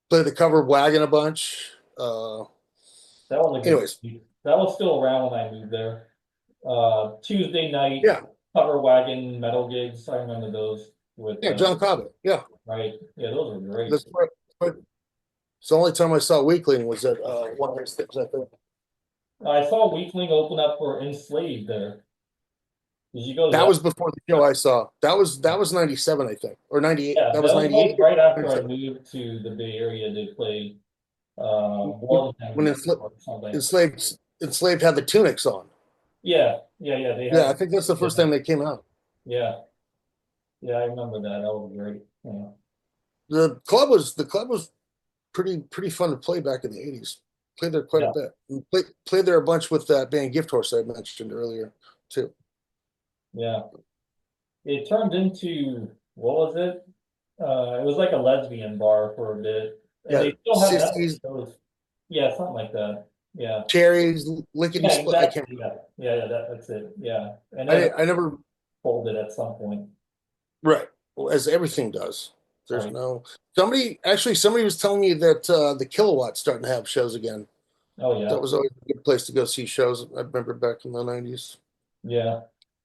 played the cover wagon a bunch. That was a good Anyways, gig. That was still around when I moved there. Tuesday night yeah, cover wagon metal gigs. I remember those with yeah, John Cobbett. Yeah, right. Yeah, those were great. that's right. It's the only time I saw Weakling was at one of those things. I think I saw Weakling open up for Enslaved there. Did you go to that that? was before the show I saw. That was '97, I think, or '98. Yeah, That was that was like '98. right after I '97. moved to the Bay Area. They played When Bloodhound enslaved, or something. enslaved had the tunics on. Yeah, yeah, yeah. They Yeah, I had think that's the yeah, first time they came out. yeah, yeah. I remember that. That was great. Yeah, The club was pretty fun to play back in the '80s. Played there quite a yeah, bit. And played there a bunch with that band Gift Horse I mentioned earlier too. yeah. It turned into what was it? It was like a lesbian bar for a bit, and Yeah, they still have that. sissies, Yeah, something like that. Yeah, cherries, lickety yeah, split. I can't. exactly. Yeah, yeah, yeah. That's it. Yeah, and then I it I never. folded at some point. Right. Well, as everything does. There's Right. no somebody was telling me that the Kilowatt's starting to have shows again. Oh That yeah, was always a good place to go see shows. I remember back in the '90s. yeah.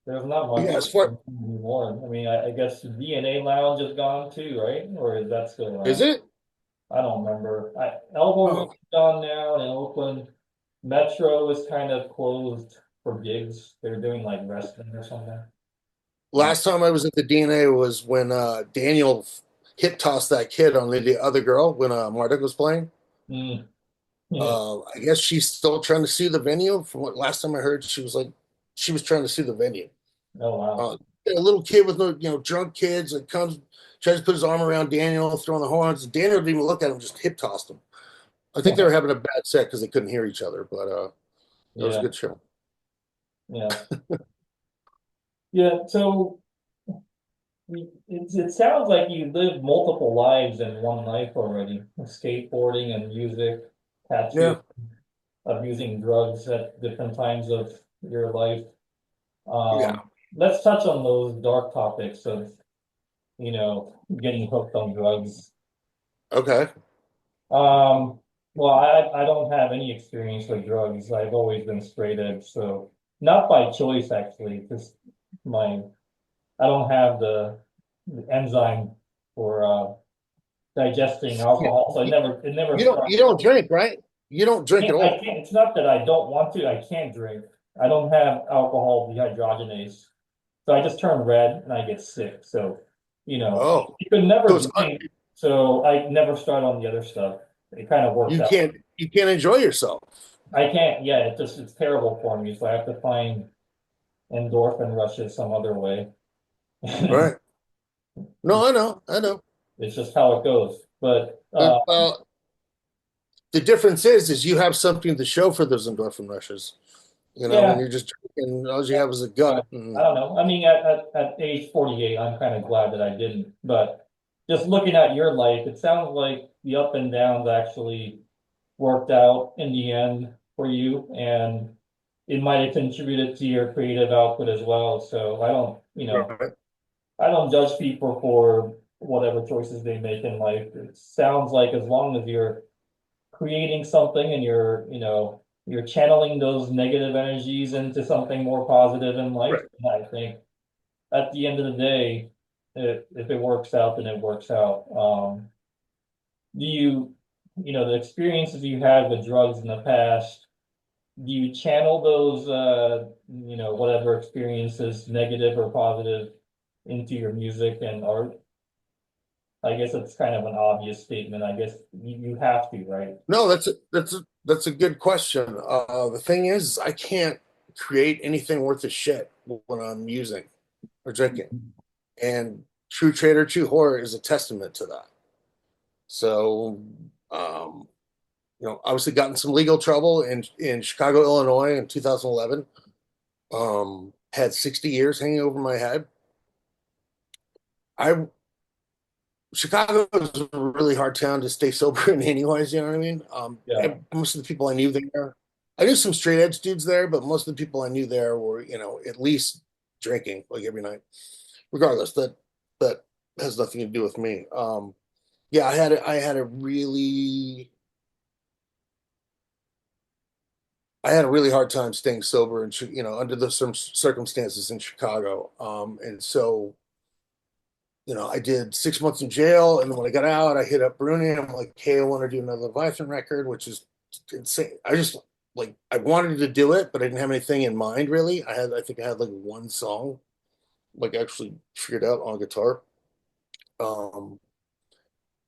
There's not But much yeah, as far anymore. I mean, I guess the DNA Lounge is gone too, right? Or is that still is around? it? I don't remember. Elbow Room Oh, is gone now in Oakland. Metro is kind of closed for gigs. They're doing like wrestling or something. Uh, last time I was at the DNA was when Daniel hip tossed that kid on the other girl when Marduk was playing. mm, yeah. I guess she's still trying to sue the venue. From what last time I heard, she was trying to sue the venue. Oh wow. Uh, a little kid with no, drunk kids that comes, tries to put his arm around Daniel, throwing the horns. Daniel didn't even look at him, just hip tossed him. I think they were having a bad set because they couldn't hear each other, but that was a Yeah. good show. Yeah. Yeah. So it sounds like you live multiple lives in one life already. Skateboarding and music, tattoo, Yeah, abusing drugs at different times of your life. yeah. Let's touch on those dark topics of, getting hooked on drugs. Okay. Um, well, I don't have any experience with drugs. I've always been straight edge, so not by choice actually, just my I don't have the enzyme for digesting Yeah. alcohol, so You, it never you struck. don't drink, right? You don't drink at I all. can't. It's not that I don't want to. I can't drink. I don't have alcohol dehydrogenase, so I just turn red and I get sick. So, Oh, you could so never it's drink. So I never start on the other stuff. It kind of works you out. can't enjoy yourself, I can't. Yeah, it's terrible for me. So I have to find endorphin rushes some other way. right? No, I know. It's just how it goes. But But, the difference is you have something to show for those endorphin rushes. When yeah, you're just drinking, all you yeah, have is a I gut. I don't know. I mean, at age 48, I'm kind of glad that I didn't. But just looking at your life, it sounds like the up and downs actually worked out in the end for you, and it might have contributed to your creative output as well. So Right. I don't judge people for whatever choices they make in life. It sounds like as long as you're creating something and you're channeling those negative energies into something more positive in life, Right. I think at the end of the day, if it works out, then it works out. Do the experiences you had with drugs in the past, do you channel those, whatever experiences, negative or positive, into your music and art? I guess it's kind of an obvious statement. I guess you have to, right? No, that's a good question. The thing is, I can't create anything worth a shit when I'm using. or drinking. And True Trader, True Horror is a testament to that. So, um, obviously got in some legal trouble in Chicago, Illinois in 2011. Had 60 years hanging over my head. I Chicago is a really hard town to stay sober in anyways, you know what I mean? Yeah. And most of the people I knew there, I knew some straight edge dudes there, but most of the people I knew there were, at least drinking like every night. Regardless, that has nothing to do with me. Yeah, I had a really hard time staying sober and under the some circumstances in Chicago. And so I did 6 months in jail, and then when I got out, I hit up Bruni. I'm like, hey, I want to do another Leviathan record, which is insane. I just like I wanted to do it, but I didn't have anything in mind really. I think I had like one song like actually figured out on guitar. Um,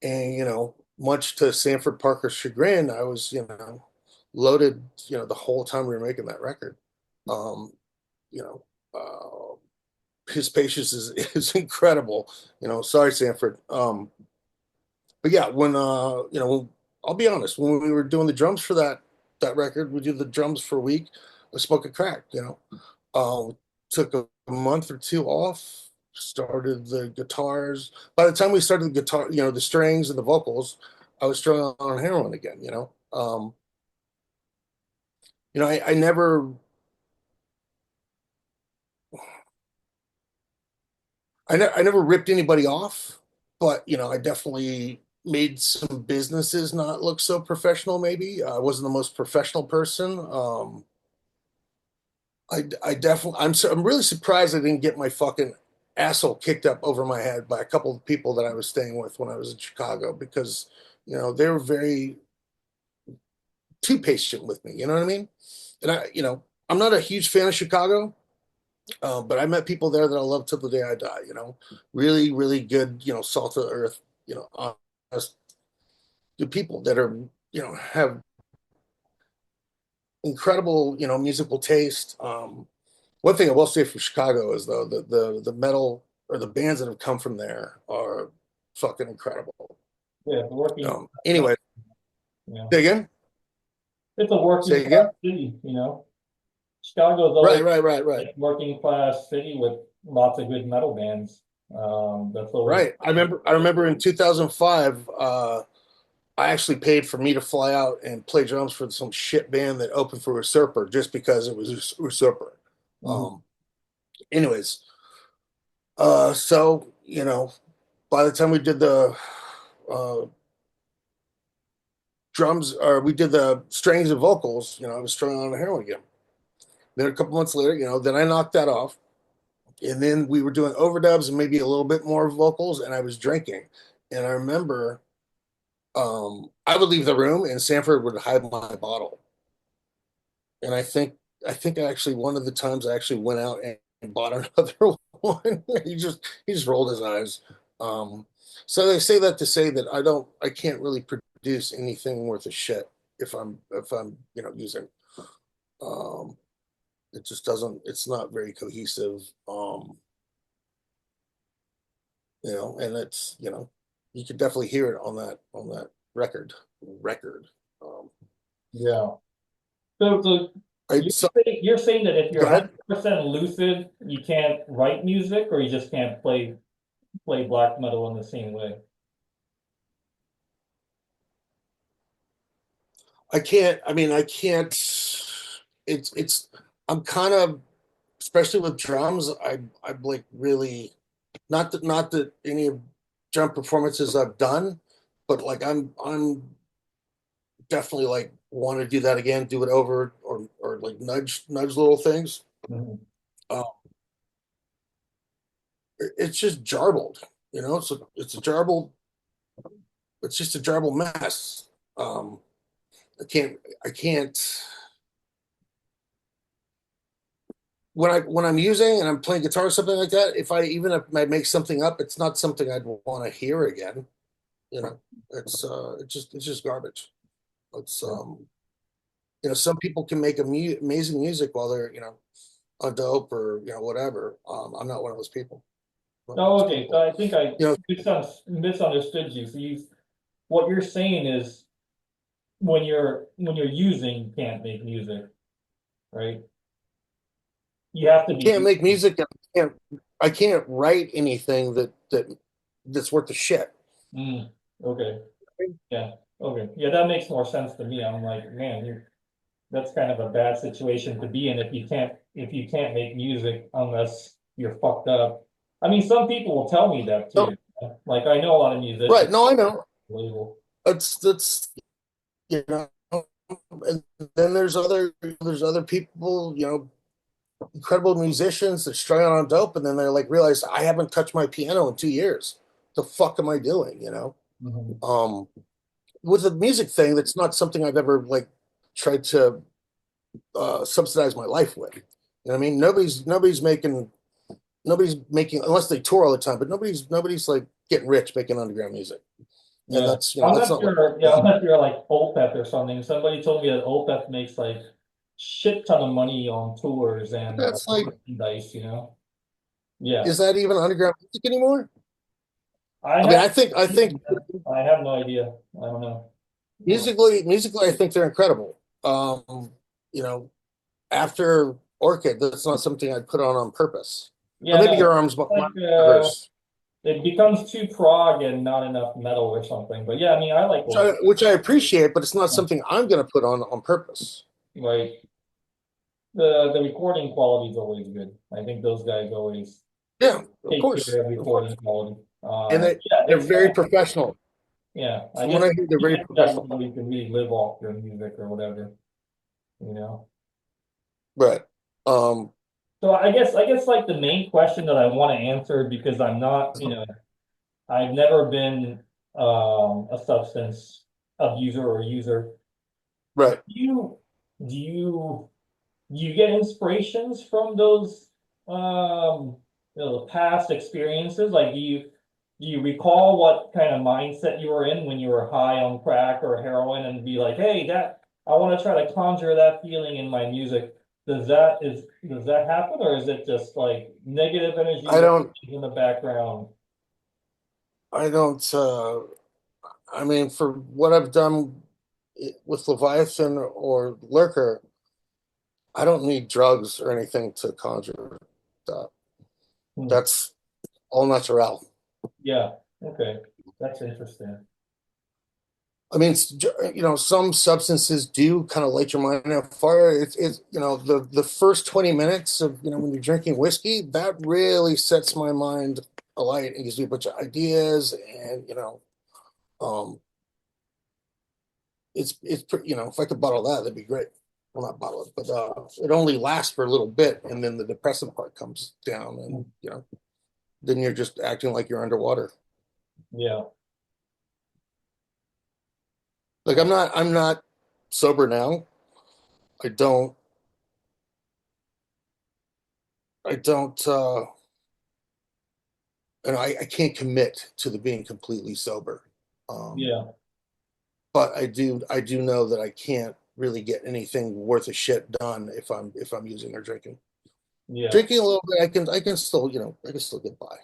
and much to Sanford Parker's chagrin, I was loaded the whole time we were making that record. Um, you know, his patience is incredible. Sorry, Sanford. But yeah, I'll be honest, when we were doing the drums for that record, we did the drums for a week. I spoke a crack. Took a month or two off, started the guitars. By the time we started the guitar, the strings and the vocals, I was strung on heroin again. I never, I never ripped anybody off, but I definitely made some businesses not look so professional. Maybe I wasn't the most professional person. I definitely, I'm really surprised I didn't get my fucking asshole kicked up over my head by a couple of people that I was staying with when I was in Chicago because they were very too patient with me. You know what I mean? And I'm not a huge fan of Chicago. But I met people there that I love till the day I die. Really, really good. Salt of the earth. Honest, good people that are have incredible musical taste. One thing I will say for Chicago is though the metal or the bands that have come from there are fucking incredible. Yeah. Working. Anyway, Yeah. say again. It's a working Say class again. city. Chicago's Right, always right, right, right, like working class city with lots of good metal bands. That's always right. I remember in 2005. I actually paid for me to fly out and play drums for some shit band that opened for Usurper just because it was Usurper. Mhm. Um, anyways, so by the time we did the uh, drums or we did the strings and vocals, I was strung on heroin again. Then a couple months later, then I knocked that off, and then we were doing overdubs and maybe a little bit more vocals, and I was drinking. And I remember I would leave the room, and Sanford would hide my bottle. And I think actually one of the times I actually went out and bought another one. he just rolled his eyes. Um, so they say that to say that I can't really produce anything worth a shit if I'm using. Um, it just doesn't. It's not very cohesive. And it's you could definitely hear it on that record. Um, Yeah. So I so, you're saying that if you're go ahead. 100% lucid, you can't write music, or you just can't play black metal in the same way. I can't. I mean, I can't. It's. I'm kind of, especially with drums. I'm like really not that any of drum performances I've done, but like I'm definitely like want to do that again, do it over, or like nudge little things. Mhm. Uh, it's just jarbled, it's a jarbled. It's just a jarbled mess. Um, I can't. When I'm using and I'm playing guitar or something like that, if I make something up, it's not something I'd want to hear again. It's just garbage. It's some people can make amazing music while they're on dope or whatever. I'm not one of those people. I'm not one of Oh, those okay. So people. I think I You know, misunderstood you. So what you're saying is when you're using, you can't make music, right? You have to I be. can't make music. I can't write anything that's worth the shit. Mm, okay. Yeah. Okay. Yeah, that makes more sense to me. I'm like, man, that's kind of a bad situation to be in if you can't make music unless you're fucked up. I mean, some people will tell me that No, too. Like I know a lot of musicians right? No, I know. label. That's you know. And then there's other people, incredible musicians that strung out on dope, and then they're like realize I haven't touched my piano in 2 years. The fuck am I doing? Mhm. Um, with the music thing, that's not something I've ever like tried to subsidize my life with. You know what I mean? Nobody's making unless they tour all the time, but nobody's like getting rich making underground music. And Yeah. that's not what Yeah, unless you're like Opeth or something. Somebody told me that Opeth makes like shit ton of money on tours and that's like. merchandise, you know? Yeah. Is that even underground music anymore? I I mean, have I think I have no idea. I don't know. musically, I think they're incredible. You know, after Orchid, that's not something I'd put on purpose. Or Yeah, maybe no. your arms might Like rehearse, it becomes too prog and not enough metal or something. But yeah, I mean I like which I appreciate, but it's not something I'm going to put on purpose. like the recording quality is always good. I think those guys always Yeah, take care of of course, recording quality. and Yeah, they're it's very professional. yeah. I From what guess I hear, they're very that professional. you can really live off your music or whatever, you know. But um, So I guess like the main question that I want to answer because I'm not, you know, I've never been a substance abuser or user. Do right. you do you do you get inspirations from those past experiences? Like do you recall what kind of mindset you were in when you were high on crack or heroin and be like, hey, that I want to try to conjure that feeling in my music. Does that happen or is it just like negative energy I that don't. is in the background? I don't. I mean, for what I've done with Leviathan or Lurker, I don't need drugs or anything to conjure that. Hmm. That's all natural. Yeah. Okay. That's interesting. I mean, some substances do kind of light your mind on fire. It's the first 20 minutes of when you're drinking whiskey, that really sets my mind alight and gives me a bunch of ideas, and um, if I could bottle that, that'd be great. Well, not bottle it, but it only lasts for a little bit, and then the depressing part comes down, Hmm. and then you're just acting like you're underwater. Yeah. Like I'm not sober now. I don't I don't and I can't commit to the being completely sober. Um, Yeah. but I do know that I can't really get anything worth a shit done if I'm using or drinking. Yeah. Drinking a little bit, I can still get by.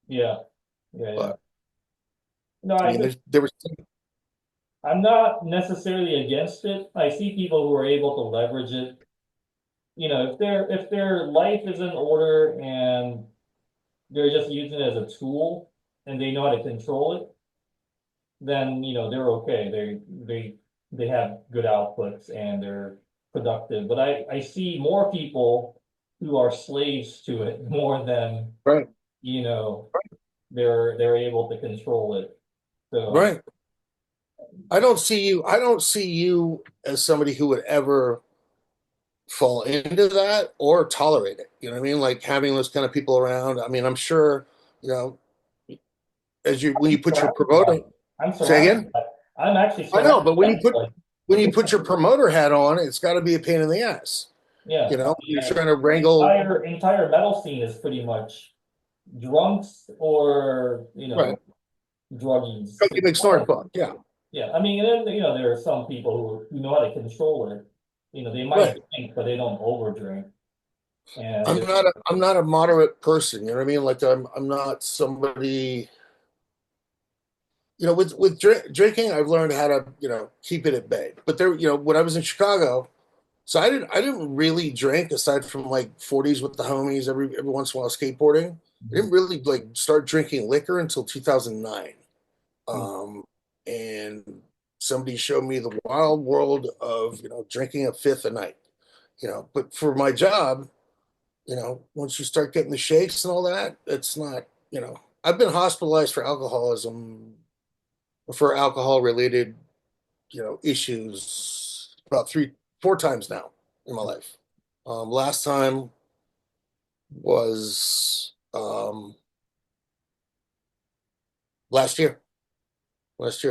Yeah. Yeah. Yeah. But No, I I mean, think there was I'm not necessarily against it. I see people who are able to leverage it. You know, if their life is in order and they're just using it as a tool and they know how to control it, then you know they're okay. They have good outputs and they're productive. But I see more people who are slaves to it more than, right, you know, they're able to control it. So right. I don't see you as somebody who would ever fall into that or tolerate it. You know what I mean? Like having those kind of people around. I mean, I'm sure, you know, as you when you put your surrounded by promoter it. I'm say surrounded again. by it. I'm actually I know, surrounded but by like when you put your promoter hat on, it's got to be a pain in the ass. yeah, I You're mean, trying to wrangle. entire metal scene is pretty much drunks or you Right. know druggies. Cookie McSnort book. Yeah. Yeah, I mean, and then you know there are some people who know how to control it. You know, they might Right. drink, but they don't overdrink. And I'm not a moderate person. You know what I mean? Like I'm not somebody. You know, with drinking, I've learned how to keep it at bay. But there, when I was in Chicago, so I didn't really drink aside from like 40s with the homies every once in a while skateboarding. I didn't really like start drinking liquor until 2009. Um, and somebody showed me the wild world of drinking a fifth a night. But for my job, once you start getting the shakes and all that, it's not. I've been hospitalized for alcoholism for alcohol related issues about 3 4 times now in my life. Last time was last year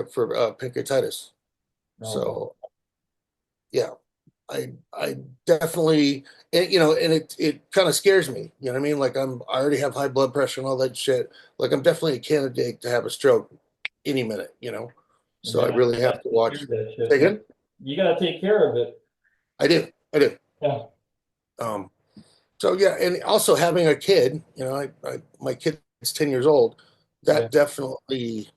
for pancreatitis. oh, So yeah, I definitely, and it kind of scares me. You know what I mean? Like I already have high blood pressure and all that shit. Like I'm definitely a candidate to have a stroke any minute. So I yeah, really you gotta have to take care watch. of that shit, Say man. again? You gotta take care of it. I do. Yeah, Um, so yeah, and also having a kid, my kid is 10 years old. yeah. That definitely,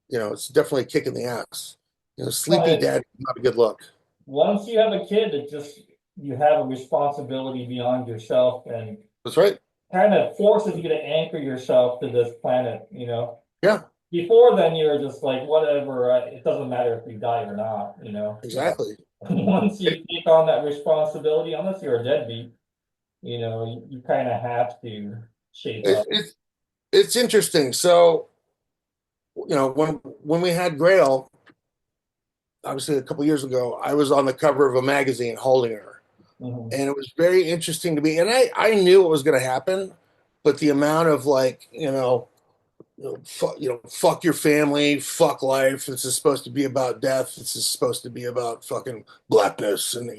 it's definitely a kick in the ass. Well, Sleepy dad is not a good look. once you have a kid, it just you have a responsibility beyond yourself and That's right. kind of forces you to anchor yourself to this planet, you know. Yeah, Before then, you're just like, whatever, it doesn't matter if you die or not, you know. But exactly. once you It, take on that responsibility, unless you're a deadbeat, you know, you kind of have to shape it, up. it, it's interesting. So, when we had Grail, obviously a couple years ago, I was on the cover of a magazine holding her. Mhm. And it was very interesting to me. And I knew it was going to happen, but the amount of like, fuck your family, fuck life. This is supposed to be about death. This is supposed to be about fucking blackness and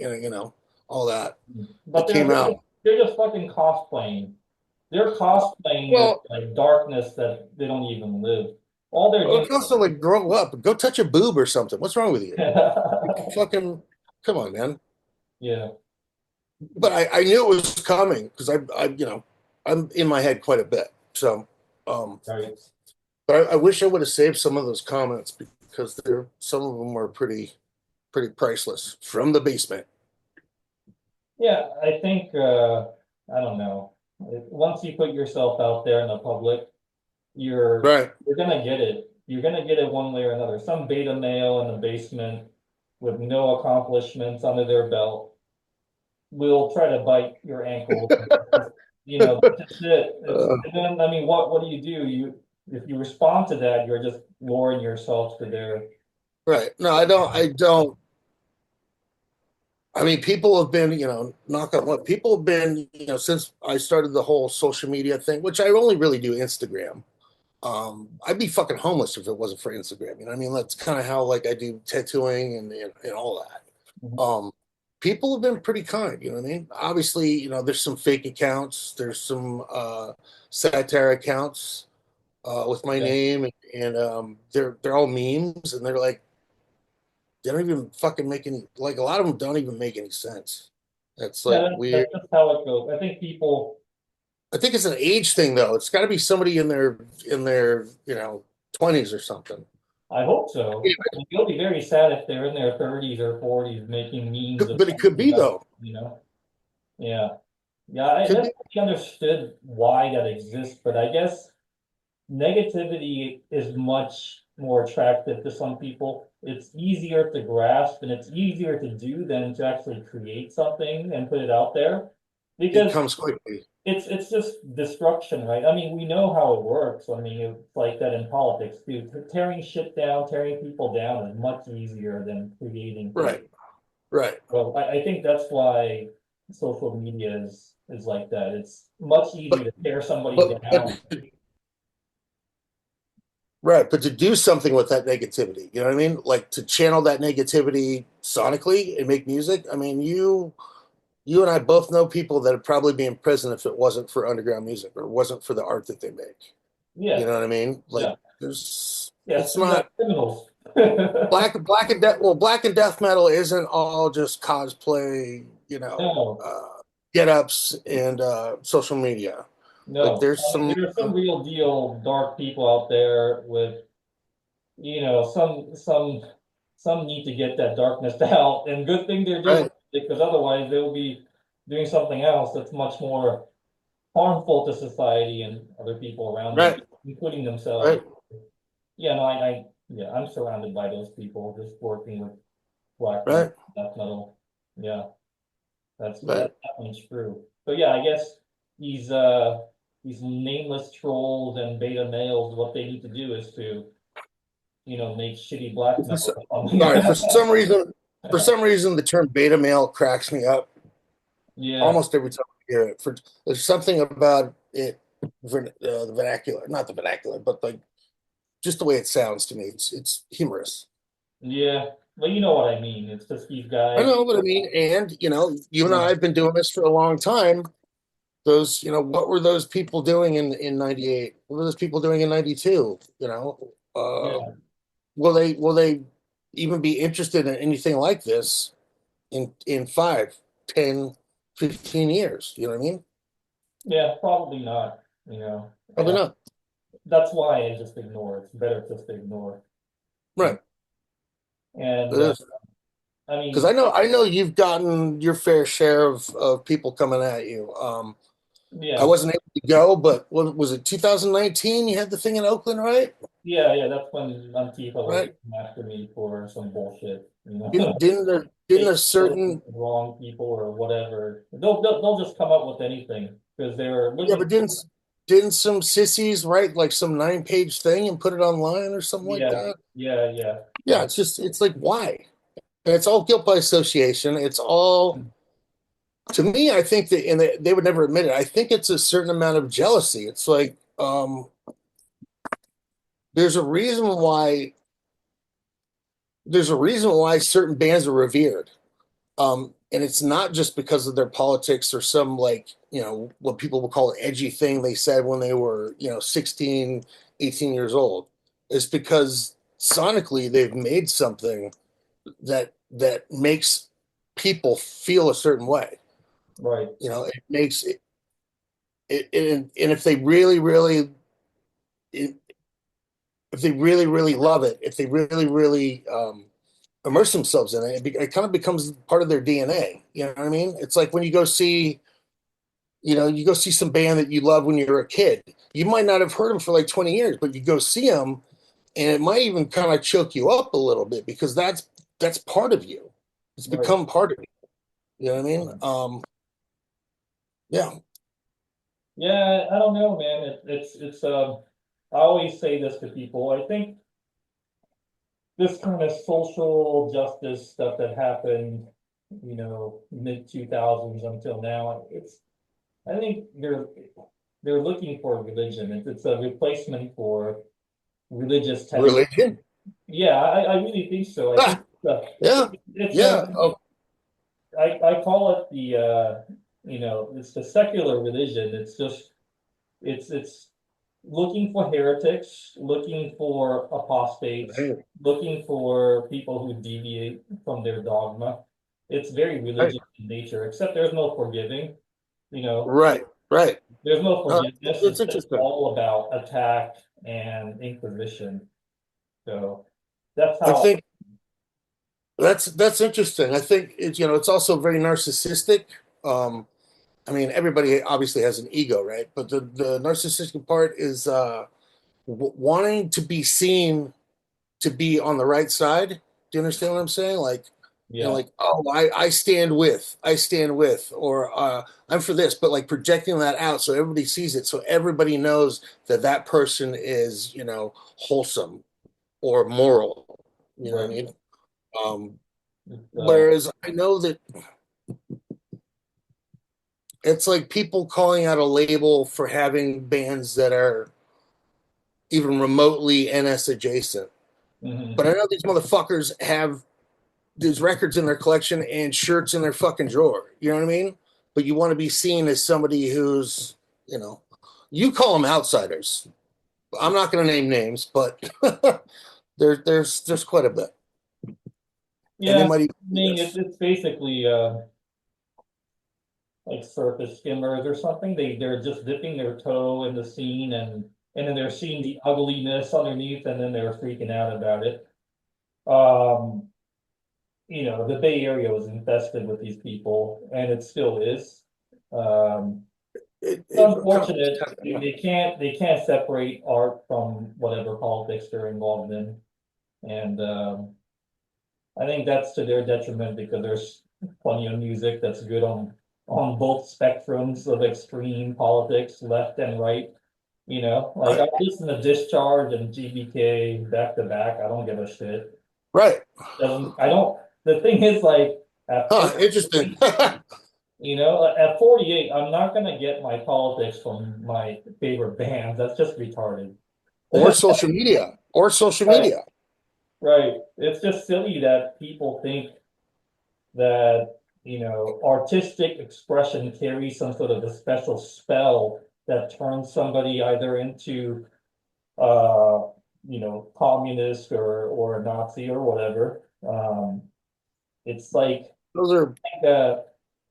all that But that came out. they're just fucking cosplaying. They're cosplaying this Well, like darkness that they don't even live. All they're doing. it's also like grow up, go touch a boob or something. What's wrong with you? Fucking come on, man. Yeah, But I knew it was coming because I'm in my head quite a bit. So, um, right. but I wish I would have saved some of those comments because some of them were pretty priceless from the basement. Yeah, I think I don't know. Once you put yourself out there in the public, you're Right. you're gonna get it. You're gonna get it one way or another. Some beta male in the basement with no accomplishments under their belt will try to bite your ankle. You know, that's just it. Uh, And then I mean, what do? If you respond to that, you're just lowering yourself to their. right. No, I don't. I mean, people have been, knock on wood, people have been, since I started the whole social media thing, which I only really do Instagram. I'd be fucking homeless if it wasn't for Instagram. You know what I mean? That's kind of how like I do tattooing and all that. People have been pretty kind, you know what I mean? Obviously, there's some fake accounts, there's some satire accounts with my Yeah, name and they're all memes and they're like they don't even fucking make any like a lot of them don't even make any sense. It's yeah, like weird. that's just how it goes. I think people. I think it's an age thing though. It's got to be somebody in their 20s or something. I hope so. I mean, you'll be very sad if they're in their 30s or 40s making memes of But it could something be about, though. you know? Yeah. Yeah, I Could never be. really understood why that exists, but I guess negativity is much more attractive to some people. It's easier to grasp and it's easier to do than to actually create something and put it out there It because comes quickly. it's just destruction, right? I mean, we know how it works. I mean, it's like that in politics too. Tearing shit down, tearing people down is much easier than creating things. Right. Right. Well, I think that's why social media is like that. It's much easier But to tear somebody but down. right. But to do something with that negativity, you know what I mean? Like to channel that negativity sonically and make music. I mean, you and I both know people that would probably be in prison if it wasn't for underground music or wasn't for the art that they make. You Yeah, know what I mean? Like yeah, there's yeah. it's not Criminals. black and death well, black and death metal isn't all just cosplay, No, get ups and social media. Like No, there's I mean, some there are some real deal dark people out there with, some need to get that darkness out, and good thing they're doing right, it, because otherwise they'll be doing something else that's much more harmful to society and other people around them, right, including themselves. right, Yeah, no, yeah, I'm surrounded by those people just working with black metal, right, death metal. Yeah, right. that's definitely true. So yeah, I guess these these nameless trolls and beta males, what they need to do is to, make shitty black For so- metal or something. Sorry, for some reason, the term beta male cracks me up Yeah, almost every time I hear it. There's something about it, the vernacular, not the vernacular, but like just the way it sounds to me. It's humorous. yeah. Well, you know what I mean. It's just these I guys. know what I mean, and you and I Yeah, have been doing this for a long time. Those, what were those people doing in '98? What were those people doing in '92? yeah, Will they even be interested in anything like this in 5, 10, 15 years? You know what I mean? yeah. Probably not. Probably not. That's why I just ignore. It's better just to ignore. You know? Right. It And is. I Because mean, I know you've gotten your fair share of people coming at you. I yeah, wasn't able to go, but what was it, 2019? You had the thing in Oakland, right? yeah. That's when Antifa was Right. after me for some bullshit. Didn't Fake a posts certain with wrong people or whatever. They'll just come up with anything because they're yeah, looking. but didn't some sissies write like some 9-page thing and put it online or something like Yeah, that? yeah, yeah, Yeah, it's like why? And it's all guilt by association. It's all to me. I think that, and they would never admit it. I think it's a certain amount of jealousy. It's like there's a reason why certain bands are revered. And it's not just because of their politics or some like, what people would call an edgy thing they said when they were, 16, 18 years old. It's because sonically they've made something that makes people feel a certain way. right, It makes and if they really, really, if they really, really love it, if they really, really immerse themselves in it, it kind of becomes part of their DNA. You know what I mean? It's like when you go see some band that you love when you were a kid. You might not have heard them for like 20 years, but you go see them, and it might even kind of choke you up a little bit because that's part of you. It's right. become part of you. You know what I mean? Yeah, Yeah, I don't know, man. It's I always say this to people. I think this kind of social justice stuff that happened, mid 2000s until now, I think they're looking for religion. It's a replacement for religious tenets. religion. Yeah, I really think so. I think Ah, yeah, it's yeah. Oh, I call it it's the secular religion. It's just it's looking for heretics, looking for apostates, hey, looking for people who deviate from their dogma. It's very hey, religious in nature, except there's no forgiving, you know, right, right. there's no forgiveness. It's It's just interesting. all about attack and inquisition. So that's I how, think that's interesting. I think it's also very narcissistic. Um, I mean, everybody obviously has an ego, right? But the narcissistic part is wanting to be seen to be on the right side. Do you understand what I'm saying? Like, yeah, oh, I stand with, or I'm for this, but like projecting that out so everybody sees it, so everybody knows that that person is, wholesome or moral. You know what I right. mean? Um, It's, whereas I know that it's like people calling out a label for having bands that are even remotely NS adjacent. mhm, But I know these motherfuckers have these records in their collection and shirts in their fucking drawer. You know what I mean? But you want to be seen as somebody who's, you know, you call them outsiders. I'm not going to name names, but there's quite a bit, and they yeah, might even I do mean, this. it's basically, like surface skimmers or something. They're just dipping their toe in the scene and then they're seeing the ugliness underneath and then they're freaking out about it. Um, the Bay Area was infested with these people and it still is. Um, It comes Unfortunate. down They, to, they can't they can't separate art from whatever politics they're involved in. And I think that's to their detriment because there's plenty of music that's good on both spectrums of extreme politics, left and right. Like right, I listen to Discharge and GBK back to back. I don't give a shit. right. Doesn't I don't. The thing is, like at Huh, interesting. 48, at 48, I'm not gonna get my politics from my favorite bands. That's just retarded. Or social media, or social Right, media. right. It's just silly that people think that artistic expression carries some sort of a special spell that turns somebody either into uh communist or a Nazi or whatever. It's like Those are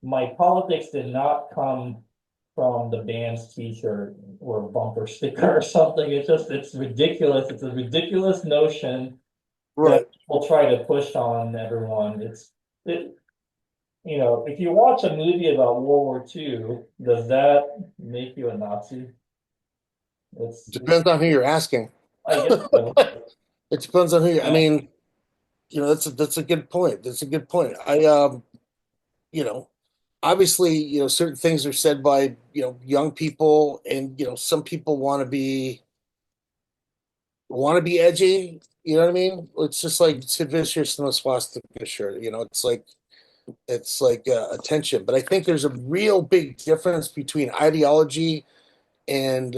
my politics did not come from the band's t-shirt or bumper sticker or something. It's ridiculous. It's a ridiculous notion that right. people try to push on everyone. It if you watch a movie about World War II, does that make you a Nazi? It's Depends on who you're asking. I guess so. It depends on who you, I Yeah. mean, that's a good point. That's a good point. You know, obviously, certain things are said by, young people, and some people want to be edgy. You know what I mean? It's just like Sid Vicious and the swastika shirt. It's like attention. But I think there's a real big difference between ideology and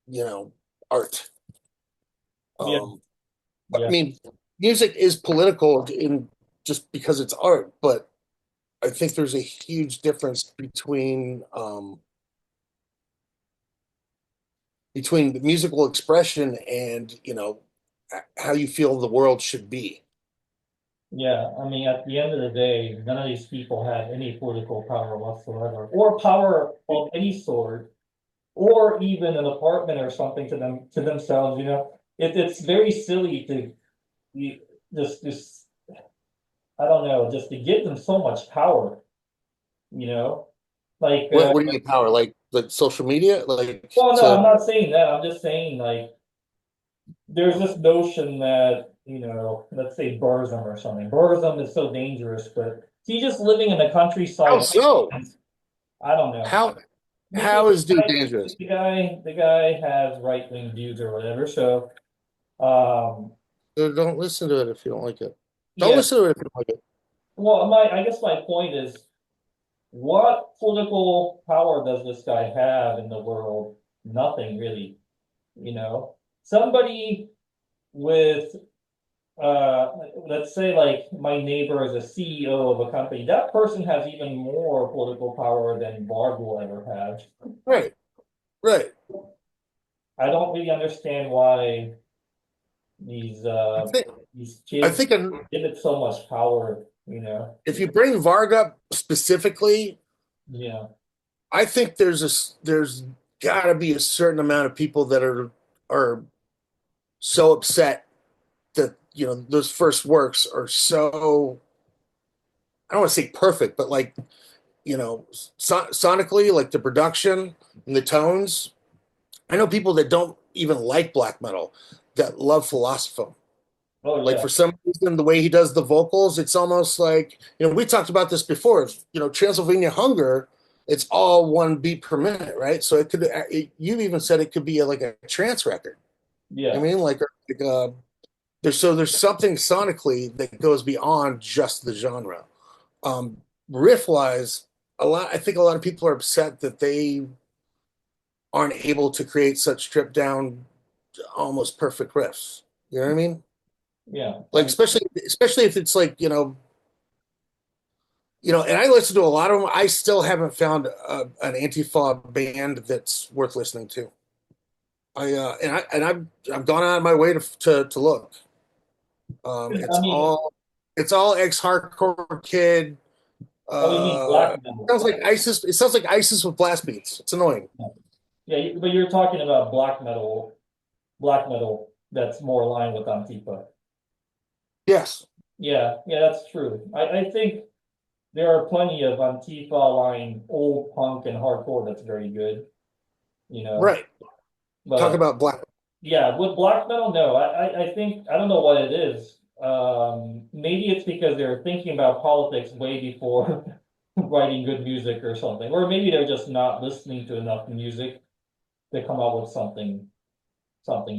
you know art. Yeah, Um, I yeah, mean, music is political in just because it's art, but I think there's a huge difference between the musical expression and how you feel the world should be. yeah. I mean, at the end of the day, none of these people have any political power whatsoever, or power of any sort, or even an apartment or something to themselves. It's very silly to you, just I don't know, just to give them so much power. You know, like What do you mean power? Like social media? Like well, no, I'm to not saying that. I'm just saying like there's this notion that, let's say Burzum or something. Burzum is so dangerous, but he's just living in the how countryside. so? I don't know. How Because how is dude dangerous? the guy has right-wing views or whatever. So, um, Don't listen to it if you don't like it. Don't yeah. listen to it if you don't like it. Well, I guess my point is, what political power does this guy have in the world? Nothing really, you know. Somebody with let's say like my neighbor is a CEO of a company. That person has even more political power than Bard will ever have. Right, right. I don't really understand why these I uh think these I kids think give it so much power. if you bring Varg up specifically, Yeah, I think there's got to be a certain amount of people that are so upset that those first works are so, I don't want to say perfect, but like sonically, like the production and the tones. I know people that don't even like black metal that love Philosopher. oh Like yeah, for some reason, the way he does the vocals, it's almost like we talked about this before. Transylvania Hunger. It's all one beat per minute, right? So you even said it could be like a trance record. I yeah, mean, there's something sonically that goes beyond just the genre. Riff wise, I think a lot of people are upset that they aren't able to create such stripped down, almost perfect riffs. You know what I mean? yeah. I Like mean, especially if it's like and I listen to a lot of them. I still haven't found an Antifa band that's worth listening to. I've gone out of my way to look. I mean, It's all ex hardcore kid. Oh, you mean black Sounds metal? like ISIS. It sounds like ISIS with blast beats. It's annoying. Yeah, but you're talking about black metal that's more aligned with Antifa. Yes. Yeah, yeah, that's true. I think there are plenty of Antifa aligned old punk and hardcore that's very good, you know. Right. Talk But about black. yeah, with black metal, no, I think I don't know what it is. Maybe it's because they're thinking about politics way before writing good music or something, or maybe they're just not listening to enough music to come up with something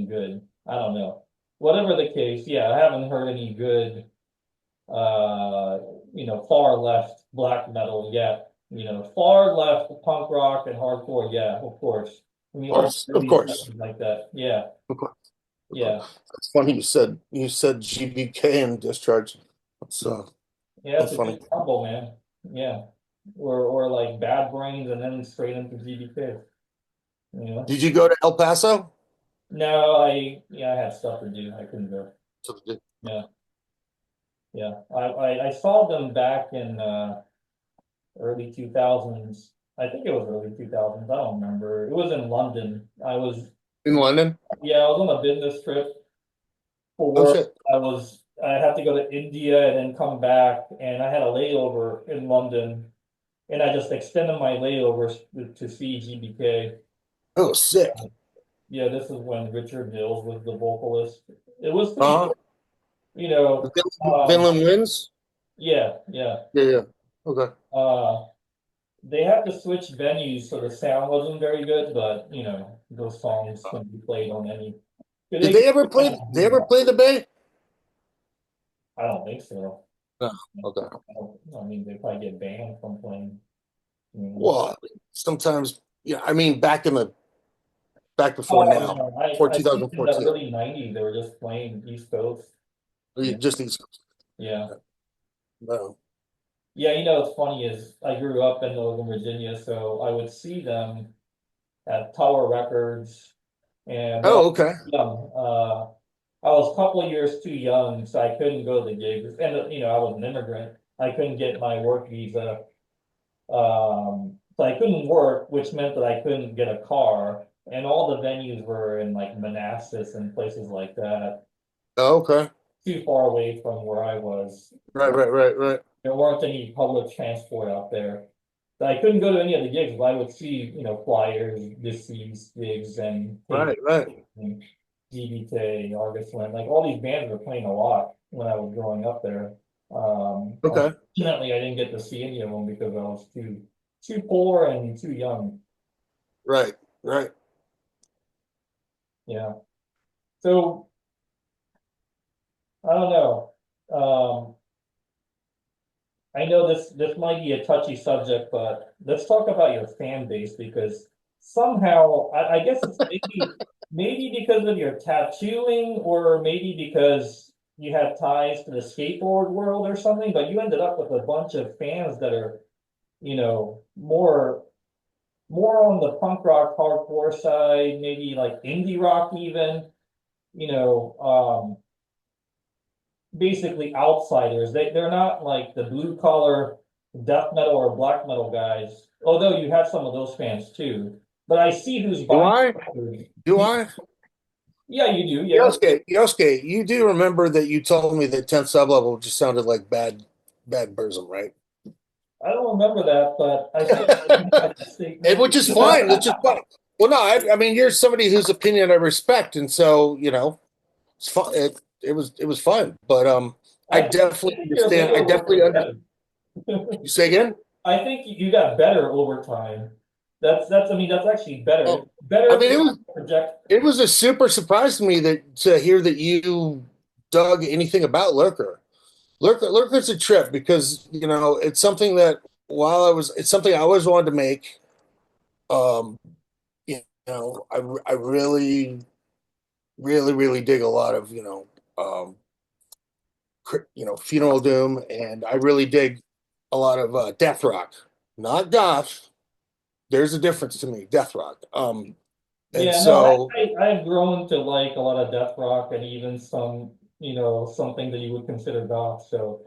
good. I don't know. Whatever the case, yeah, I haven't heard any good uh far left black metal yet. Far left punk rock and hardcore, yeah, of course. I mean, Of all course. Of early course. stuff like that. Yeah, Of course. Of course. yeah. It's funny you said GBK and discharge. That's Yeah, it's that's a funny. good combo, man. Yeah. Or like Bad Brains and then straight into GBK, you know? Did you go to El Paso? No, I had stuff to do. I couldn't go. Yeah, yeah. I saw them back in early 2000s. I think it was early 2000s. I don't remember. It was in London. In London? Yeah, I was on a business trip for Oh work. shit. I had to go to India and then come back, and I had a layover in London, and I just extended my layovers to see GBK. Oh, sick. Yeah, this is when Richard Mills was the vocalist. It was pretty Uh-huh. good, you know. Vinland wins? Yeah, yeah. Yeah, yeah. Okay. Uh, they had to switch venues, so the sound wasn't very good, but those songs can be played on any. Could Did they? they ever play the Bay? I don't think so. No. Okay. I mean, they probably get banned from playing. Well, sometimes, yeah, I mean, back before Oh now, no, before I think in the 2014. early '90s they were just playing East Coast. Yeah, Just these. yeah, No. yeah. What's funny is I grew up in Northern Virginia, so I would see them at Tower Records, and but I Oh, was okay. young. I was a couple of years too young, so I couldn't go to the gigs. And I was an immigrant. I couldn't get my work visa. So I couldn't work, which meant that I couldn't get a car. And all the venues were in like Manassas and places like that, Oh, okay. too far away from where I was. Right, right, right, right. There weren't any public transport out there. So I couldn't go to any of the gigs, but I would see, flyers, deceased gigs, and take Right, right. DBK, Argus Wind, like all these bands were playing a lot when I was growing up there. Okay. Unfortunately, I didn't get to see any of them because I was too poor and too young. Right, right. Yeah. So I don't know. I know this might be a touchy subject, but let's talk about your fan base because somehow I guess it's maybe because of your tattooing or maybe because you have ties to the skateboard world or something, but you ended up with a bunch of fans that are, more on the punk rock hardcore side, maybe like indie rock even, you know, basically outsiders. They're not like the blue collar death metal or black metal guys, although you have some of those fans too. But I see who's Do buying I? records. Do I? Yeah, you do. Yeah, Yosuke, you do remember that you told me that 10th sublevel just sounded like bad Burzum, right? I don't remember that, but I stand by that statement. Which is fine. Which is fine. Well, no, I mean, you're somebody whose opinion I respect, and so it's fun. It was fun, but I I definitely think your understand. I layovers definitely were under. better. You say again? I think you got better over time. That's I mean that's actually better. Oh, I Better if mean, you it was project. it was a super surprise to me to hear that you dug anything about Lurker. Lurker's a trip because it's something that it's something I always wanted to make. Um, I really, really, really dig a lot of funeral doom, and I really dig a lot of death rock, not goth. There's a difference to me, death rock. And Yeah, no, so I've grown to like a lot of death rock and even some, something that you would consider goth. So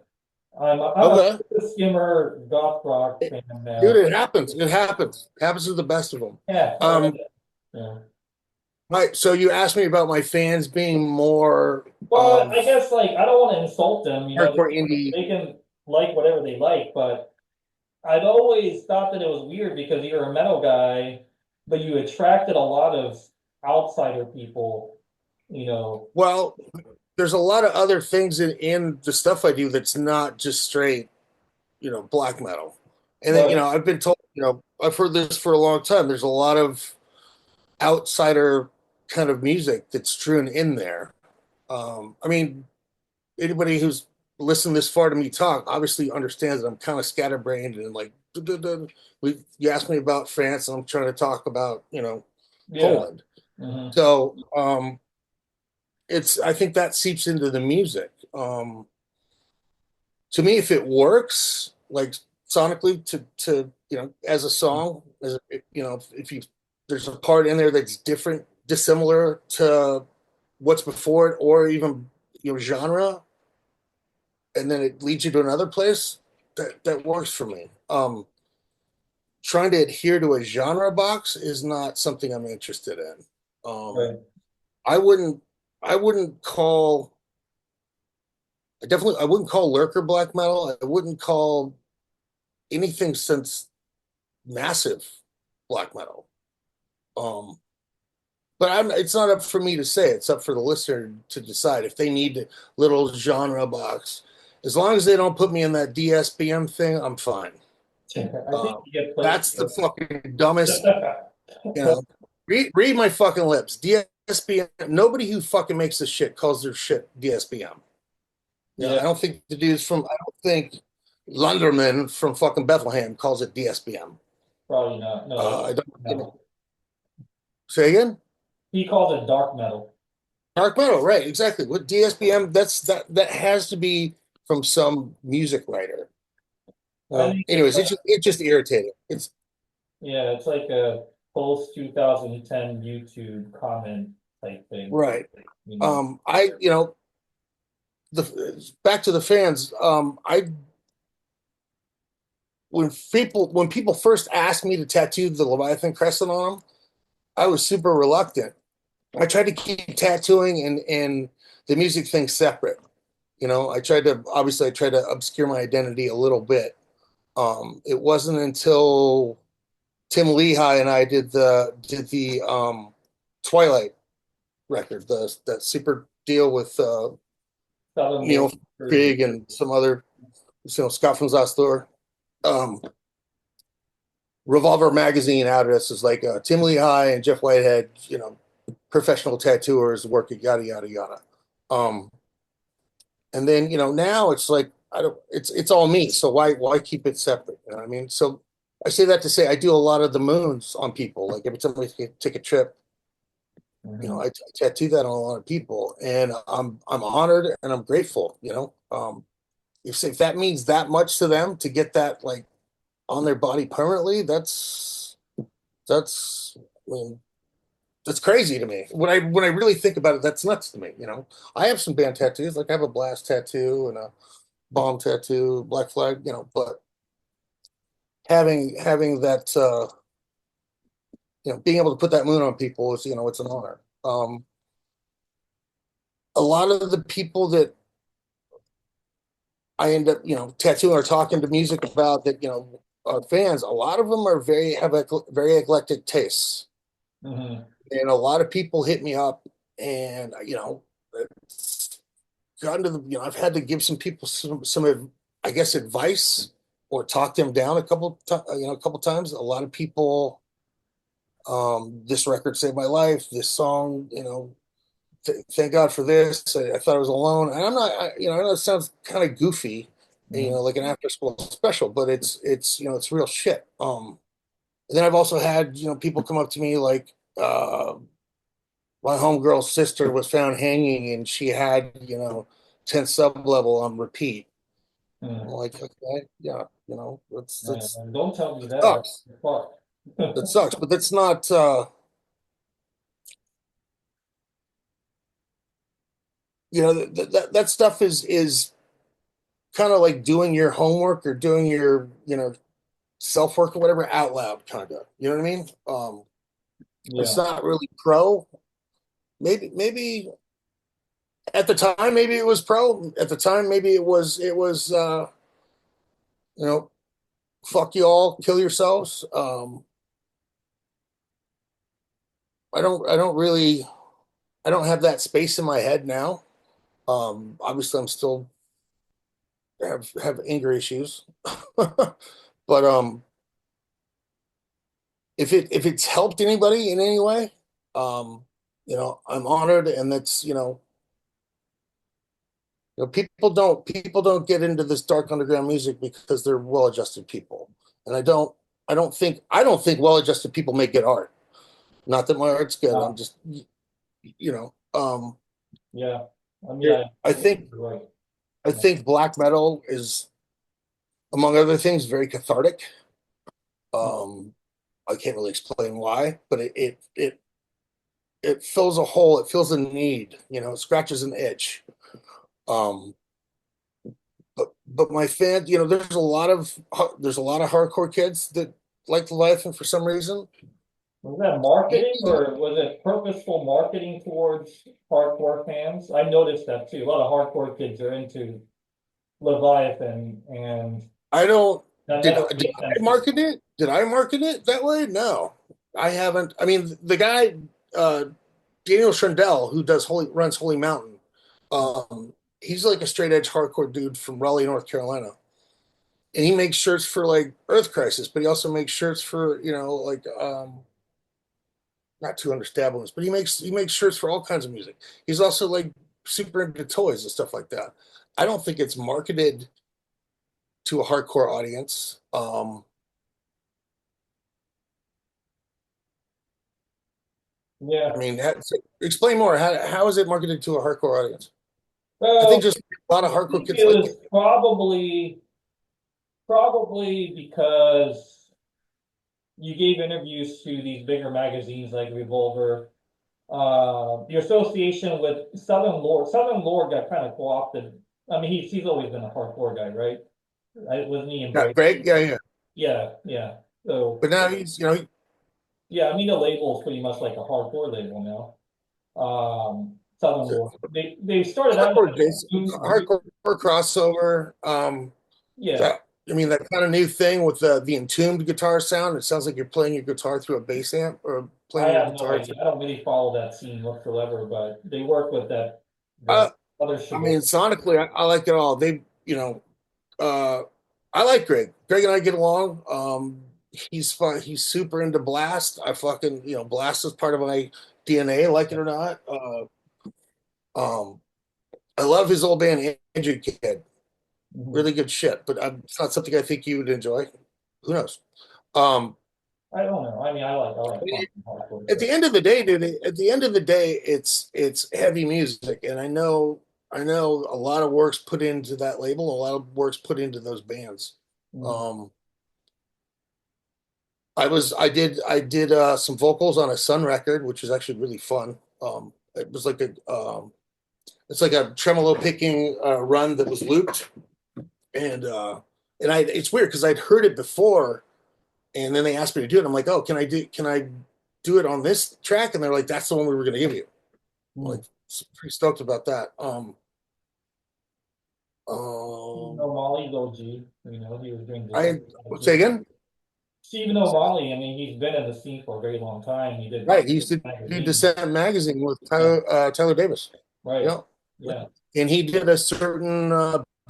I'm a Okay. skimmer goth rock fan Dude, now. it happens. It happens. It happens to the best of them. Yeah, Um, yeah. so you asked me about my fans being more Well, I guess like I don't want to insult them, hardcore indie. they can like whatever they like, but I've always thought that it was weird because you're a metal guy, but you attracted a lot of outsider people, you know. Well, there's a lot of other things in the stuff I do that's not just straight, black metal. And then, But I've been told, I've heard this for a long time. There's a lot of outsider kind of music that's strewn in there. I mean, anybody who's listened this far to me talk obviously understands that I'm kind of scatterbrained and like, duh, duh, duh. You asked me about France, and I'm trying to talk about, yeah. Poland. Hmm. So I think that seeps into the music. To me, if it works, like sonically, to as a song, if you there's a part in there that's different, dissimilar to what's before it, or even genre, and then it leads you to another place, that works for me. Trying to adhere to a genre box is not something I'm interested in. Um, Right. I wouldn't I wouldn't call I wouldn't call Lurker black metal. I wouldn't call anything since massive black metal. Um, but it's not up for me to say. It's up for the listener to decide if they need a little genre box. As long as they don't put me in that DSBM thing, I'm fine. I think you get placed. That's the fucking dumbest, you know. Read my fucking lips. DSBM. Nobody who fucking makes this shit calls their shit DSBM. Yeah, I don't think the dudes from. I don't think Lunderman from fucking Bethlehem calls it DSBM. probably not. No, it's I don't. metal. Say again. He calls it dark metal. Dark metal, right? Exactly. What DSBM? That has to be from some music writer. I think it's Anyways, it's just irritating. It's yeah, it's like a post 2010 YouTube comment type thing, right. you know. I the back to the fans. I when people first asked me to tattoo the Leviathan crescent on them, I was super reluctant. I tried to keep tattooing and the music thing separate. I tried to obscure my identity a little bit. It wasn't until Tim Lehigh and I did the Twilight record, that super deal with Southern Neil Warrior. Krieg and some other, Scott from Zastor. Um, Revolver magazine outed us as like Tim Lehigh and Jef Whitehead, professional tattooers working yada yada yada. Um, and then now it's like I don't. It's all me. So why keep it separate? You know what I mean? So I say that to say I do a lot of the moons on people. Like every time I take a trip, Mhm. I tattoo that on a lot of people, and I'm honored and I'm grateful. If that means that much to them to get that like on their body permanently, that's I mean, that's crazy to me. When I really think about it, that's nuts to me. I have some band tattoos, like I have a blast tattoo and a bomb tattoo, black flag. But having that, being able to put that moon on people is, it's an honor. A lot of the people that I end up, tattooing or talking to music about that, are fans. A lot of them have very eclectic tastes, Mhm. and a lot of people hit me up, and it's gotten to the, I've had to give some people some I guess advice or talk them down a couple times. A lot of people, this record saved my life. This song, thank God for this. I thought I was alone, and I'm not. I know it sounds kind of goofy, Mhm. like an after school special, but it's real shit. And then I've also had people come up to me like, my homegirl's sister was found hanging, and she had 10 sub level on repeat. I'm Mhm. like, okay, yeah, that's And don't tell me that. sucks. Fuck. That sucks, but that's not. That stuff is kind of like doing your homework or doing your, self work or whatever out loud, kind of. You know what I mean? It's Yeah. not really pro. Maybe at the time, maybe it was pro. At the time, maybe it was you know, fuck you all, kill yourselves. I don't have that space in my head now. Obviously, I'm still have anger issues, but if it's helped anybody in any way, um, I'm honored, and that's people don't get into this dark underground music because they're well-adjusted people, and I don't think well-adjusted people make good art. Not that my art's good. I'm Uh, just you know um, yeah. I mean, I I think think you're right. I Yeah. think black metal is, among other things, very cathartic. Um, I can't really explain why, but it fills a hole. It fills a need. It scratches an itch. Um, but my fan, there's a lot of hardcore kids that like Leviathan for some reason. Was that marketing or was it purposeful marketing towards hardcore fans? I noticed that too. A lot of hardcore kids are into Leviathan, and I don't that did never I, did made I sense to me. market it? Did I market it that way? No, I haven't. I mean, the guy uh, Daniel Shrindell, who runs Holy Mountain, um, he's like a straight edge hardcore dude from Raleigh, North Carolina, and he makes shirts for like Earth Crisis, but he also makes shirts for like not 200 Stablins, but he makes shirts for all kinds of music. He's also like super into toys and stuff like that. I don't think it's marketed to a hardcore audience. I Yeah. mean, explain more. How is it marketed to a hardcore audience? I think Well, just a lot of I hardcore think kids it like was it. probably because you gave interviews to these bigger magazines like Revolver. The association with Southern Lord got kind of co-opted. I mean, he's always been a hardcore guy, right? Wasn't he Not embraced? Greg, yeah, yeah. Yeah, yeah. So But now he's yeah, I mean the label is pretty much like a hardcore label now. Southern Lord. They started out hardcore as Jason, hardcore crossover. yeah. That I mean that kind of new thing with the entombed guitar sound. It sounds like you're playing your guitar through a bass amp or I playing your have no guitar idea. through. I don't really follow that scene whatsoever, but they work with that the Uh, other I shit. mean, sonically, I like it all. Uh, I like Greg. Greg and I get along. He's fun. He's super into Blast. I fucking, Blast is part of my DNA, like it or not. Um, I love his old band, Andrew Kid. Mhm. Really good shit, but it's not something I think you would enjoy. Who knows? Um, I don't know. I mean, I like punk and hardcore at stuff. the end of the day, dude, at the end of the day, it's heavy music, and I know a lot of work's put into that label, a lot of work's put into those bands. Mhm. Um, I did some vocals on a Sun record, which was actually really fun. It was like it's like a tremolo picking run that was looped, and it's weird because I'd heard it before, and then they asked me to do it. I'm like, oh, can I do it on this track? And they're like, that's the one we were going to give you. I'm like, Mhm. pretty stoked about that. Stephen Um, O'Malley's OG. He was doing this I stuff would say too. again, Stephen O'Malley, I mean, he's been in the scene for a very long time. He did right? He used to do magazine. Descent magazine with Yeah, Tyler Davis. right. Yeah, Yeah. and he did a certain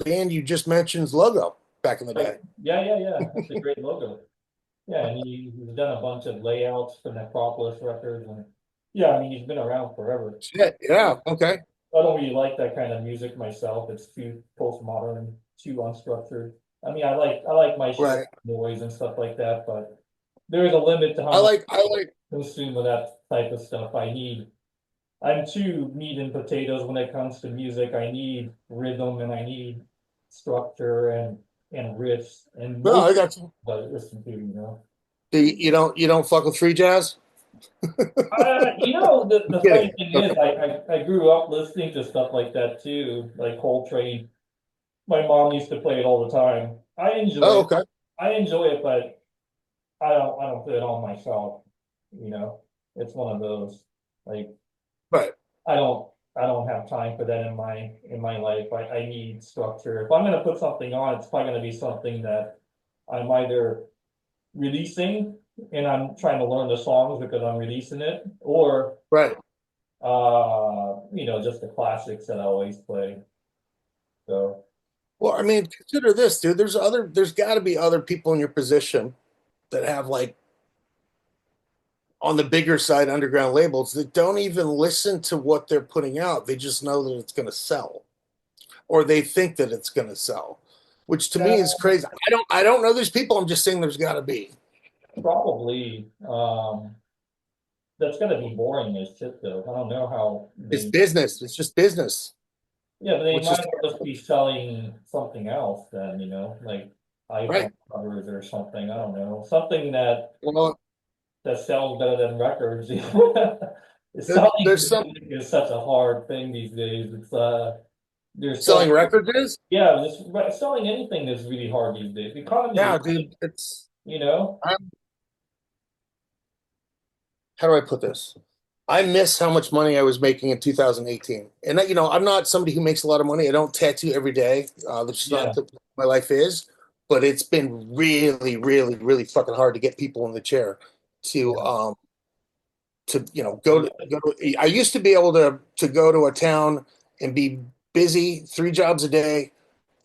band you just mentioned's logo back in the Right. day. Yeah, yeah, yeah. That's a great logo. Yeah, and he's done a bunch of layouts for Necropolis records, and yeah, I mean he's been around forever. Shit, yeah, okay, I don't really like that kind of music myself. It's too postmodern, too unstructured. I mean, I like my shit right. noise and stuff like that, but there is a limit to how I much like, I like, I consume of that type of stuff. I'm too meat and potatoes when it comes to music. I need rhythm and I need structure and riffs and no, most I got you. but listen to. You don't fuck with free jazz? I'm The funny kidding. thing is, Okay. I grew up listening to stuff like that too, like Coltrane. my mom used to play it all the time. I enjoy Oh, it. okay. I enjoy it, but I don't play it all myself. You know, it's one of those like Right. I don't I don't have time for that in my life. I need structure. If I'm gonna put something on, it's probably gonna be something that I'm either releasing and I'm trying to learn the songs because I'm releasing it, or Right. just the classics that I always play. So Well, I mean, consider this, dude. There's got to be other people in your position that have like on the bigger side underground labels that don't even listen to what they're putting out. They just know that it's going to sell, or they think that it's going to sell, which to me is yeah, crazy. I don't know these people. I'm just saying there's got to be. probably that's gonna be boring as shit though. I don't know how It's they business. It's just business, yeah, but they which is might just be selling something else then, like right. iPhone covers or something. I don't know. Something that Well, that sells better than records. Selling there's some music is such a hard thing these days. There's so selling records is. yeah, selling anything is really hard these days. The economy, Yeah, dude. It's you know, how do I put this? I miss how much money I was making in 2018. And I'm not somebody who makes a lot of money. I don't tattoo every day. That's just not yeah, the, my life is. But it's been really, really, really fucking hard to get people in the chair to yeah, go to. I used to be able to go to a town and be busy 3 jobs a day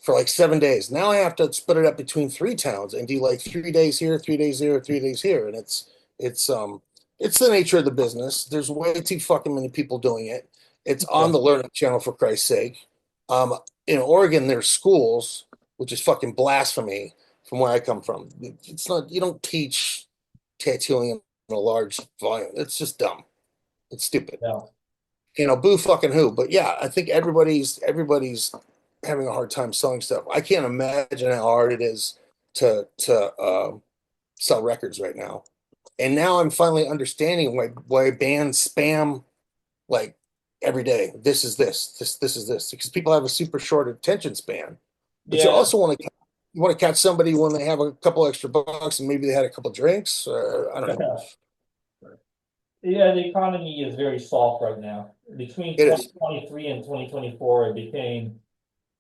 for like 7 days. Now I have to split it up between 3 towns and do like 3 days here, 3 days there, 3 days here, and it's it's the nature of the business. There's way too fucking many people doing it. It's yeah, on the Learning Channel for Christ's sake. Um, in Oregon, there's schools, which is fucking blasphemy from where I come from. It's not you don't teach tattooing in a large volume. It's just dumb. It's stupid. yeah, Boo fucking who. But yeah, I think everybody's having a hard time selling stuff. I can't imagine how hard it is to sell records right now. And now I'm finally understanding why bands spam like every day. This is this because people have a super short attention span. But you yeah. also want to catch somebody when they have a couple extra bucks and maybe they had a couple drinks. I don't know. Yeah, the economy is very soft right now. Between It is 2023 and 2024, it became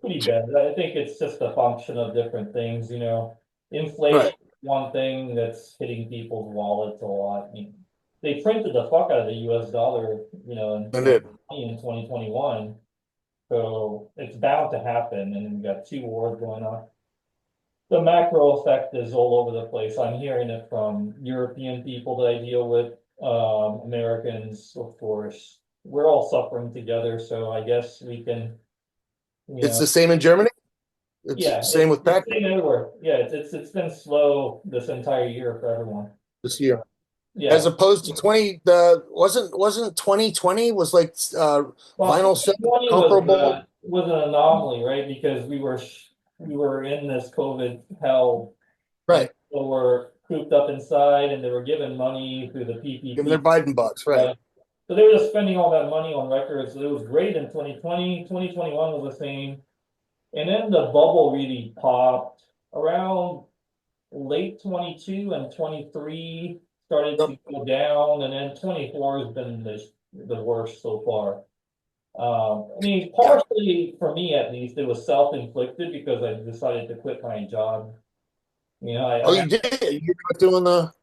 pretty bad. I think it's just a function of different things, Inflation, right. one thing that's hitting people's wallets a lot. I mean, they printed the fuck out of the US dollar, in And it 2020 and 2021. So it's bound to happen. And we've got two wars going on. The macro effect is all over the place. I'm hearing it from European people that I deal with, Americans, of course. We're all suffering together, so I guess we can, you it's know, the same in Germany. It's the yeah, same with it's Pac been everywhere. Yeah, it's been slow this entire year for everyone. this year. As Yeah. opposed to 20 wasn't 2020 was like Well, vinyl set 2020 comparable. was an anomaly, right? Because we were in this COVID hell and Right. people were cooped up inside and they were given money through the Given their PPP. Biden bucks, right. Right. So they were just spending all that money on records. It was great in 2020. 2021 was the same. And then the bubble really popped around late 22 and 23 started Yep. to go down. And then 24 has been the worst so far. I mean, Yeah. partially for me at least, it was self-inflicted because I decided to quit my job. Oh, I you did. You're not doing the.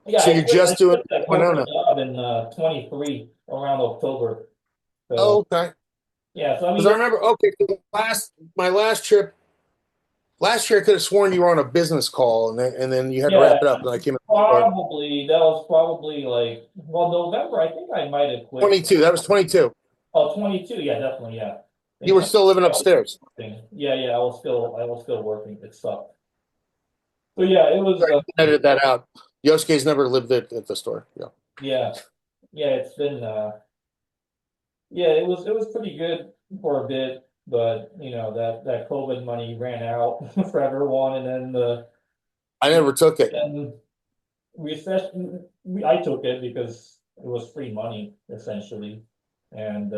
yeah, So I you're quit. I just doing quit that corporate Winona. job in 23 around October. Oh, So okay. yeah, so I mean, Because I remember. Okay, so my last trip last year, I could have sworn you were on a business call, and then you had to yeah, wrap it up, and I came in the store. probably that was probably like November. I think I might have quit. 22. That was 22. Oh, 22. Yeah, definitely. Yeah, in You were 20, still living I was upstairs. working. Yeah. I was still working. It sucked. So yeah, it was. Sorry, edited that out. Yosuke's never lived at the store. Yeah. Yeah, yeah. It's been. Yeah, it was pretty good for a bit, but that COVID money ran out for everyone, and then the I never took it. and recession. I took it because it was free money essentially, and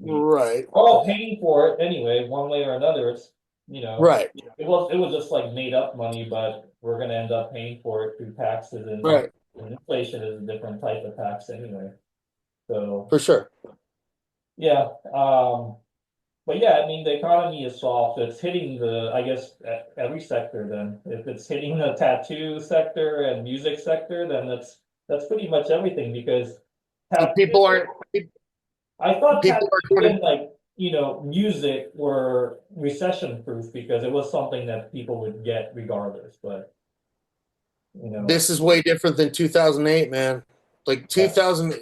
Right. We're all paying for it anyway, one way or another. It's, you know, Right. it was just like made up money, but we're gonna end up paying for it through taxes Right. and inflation is a different type of tax anyway. So For sure. yeah, but yeah, I mean the economy is soft. It's hitting I guess every sector. Then if it's hitting the tattoo sector and music sector, then that's pretty much everything because And tattoo. people are I thought people are tattoo going and like, music were recession proof because it was something that people would get regardless. But, you know, this is way different than 2008, man. Like yeah, 2000,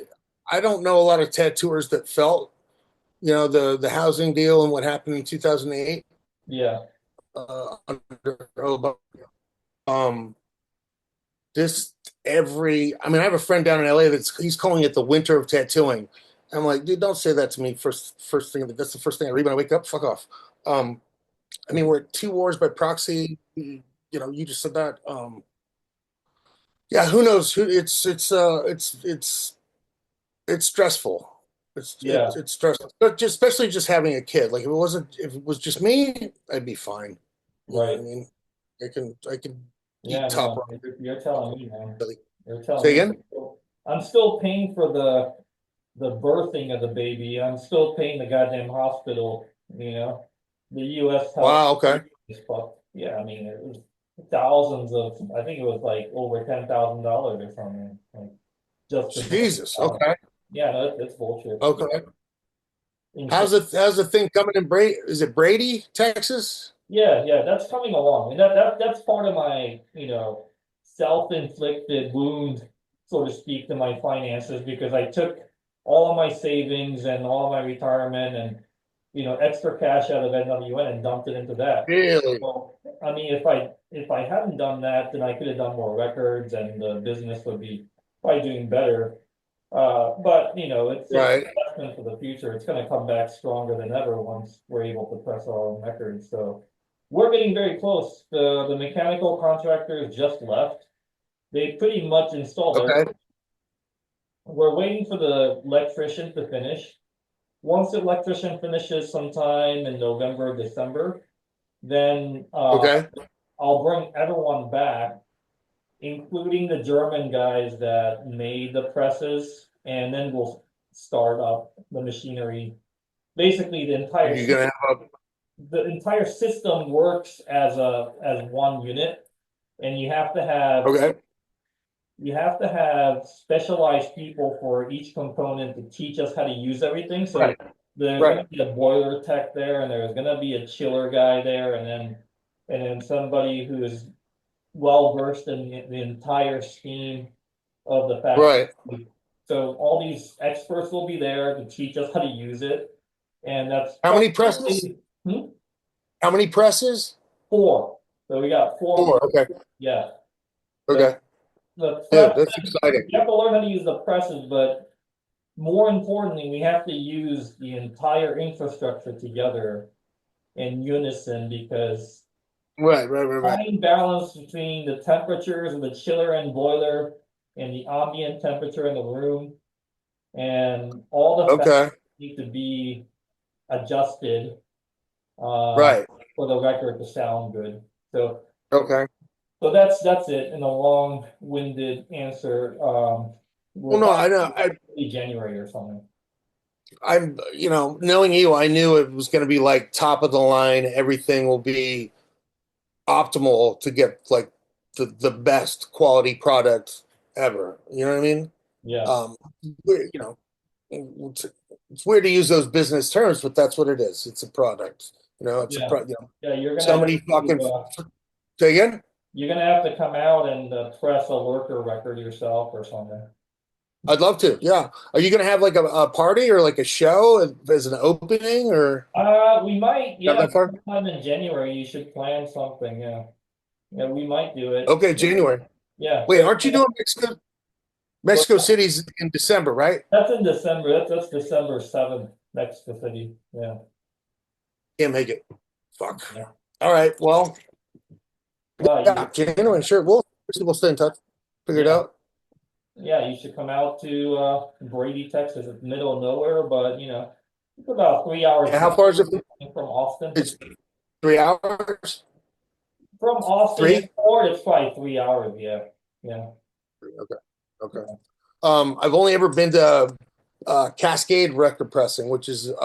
I don't know a lot of tattooers that felt, the housing deal and what happened in 2008 yeah, under Obama. Um, this I mean, I have a friend down in LA he's calling it the winter of tattooing. I'm like, dude, don't say that to me first thing. That's the first thing I read when I wake up. Fuck off. I mean, we're at two wars by proxy. You just said that. Yeah, who knows? Who it's stressful. yeah, It's stressful, but especially just having a kid. Like if it was just me, I'd be fine. You know what right. I mean? I can eat Yeah, top no, ramen. you're telling me, man. You're telling Say me. again? I'm still paying for the birthing of the baby. I'm still paying the goddamn hospital, you know. The US health Wow. Okay. is fucked. Yeah, I mean it was thousands of I think it was like over $10,000 or something. Like just to birth Jesus. the child. Okay. Yeah, no, it's bullshit. Okay. Insane. How's the thing coming in Brady? Is it Brady, Texas? Yeah, yeah, that's coming along. And that's part of my, self-inflicted wound, so to speak, to my finances because I took all of my savings and all of my retirement and extra cash out of NWN and dumped it into that. Really? Well, I mean, if I hadn't done that, then I could have done more records and the business would be probably doing better. But it's Right. investment for the future. It's going to come back stronger than ever once we're able to press our own records. So we're getting very close. The mechanical contractors just left. They pretty much installed everything. Okay. We're waiting for the electrician to finish. Once the electrician finishes sometime in November, December, then Okay. I'll bring everyone back, including the German guys that made the presses, and then we'll start up the machinery. Basically, You're gonna have the entire system works as one unit, and okay. you have to have specialized people for each component to teach us how to use everything. Right. So there's going Right. to be a boiler tech there, and there's going to be a chiller guy there, and then somebody who is well versed in the entire scheme of the Right. factory. So all these experts will be there to teach us how to use it, and that's How many presses? probably How many presses? four. So we got four. Four. Okay. Yeah, the Okay. the Dude, press. that's exciting. You have to learn how to use the presses, but more importantly, we have to use the entire infrastructure together in unison because Right. Right. Right. Right. fine balance between the temperatures of the chiller and boiler and the ambient temperature in the room and all the factors Okay. need to be adjusted uh, Right. for the record to sound good. So, Okay. so that's it in a long-winded answer. Well, We'll no, probably I know. be January or something. Knowing you, I knew it was going to be like top of the line. Everything will be optimal to get like the best quality product ever. You know what I mean? Yeah, Um, you know, it's, it's weird to use those business terms, but that's what it is. It's a product. It's a yeah, yeah. somebody fucking say again. You're gonna have to come out and press a lurker record yourself or something. I'd love to. Yeah. Are you going to have like a party or like a show as an opening or We might, not yeah, that far? sometime in January you should plan something. Yeah, yeah, we might do it. Okay, January. Yeah, Wait, so aren't you doing Mexico? but Mexico City's in December, right? that's in December. That's December 7th, Mexico City. Yeah, Can't make it. Fuck. yeah. All right. Well, Well, yeah, January. Sure. We'll stay in touch. Figure it yeah, out. yeah. You should come out to Brady, Texas. It's middle of nowhere, but It's about 3 hours Yeah, how far is it? from Austin. It's 3 hours. From Austin Three. Airport, it's probably 3 hours. Yeah, yeah, Okay. Okay. I've only ever been to Cascade Record Pressing, which is in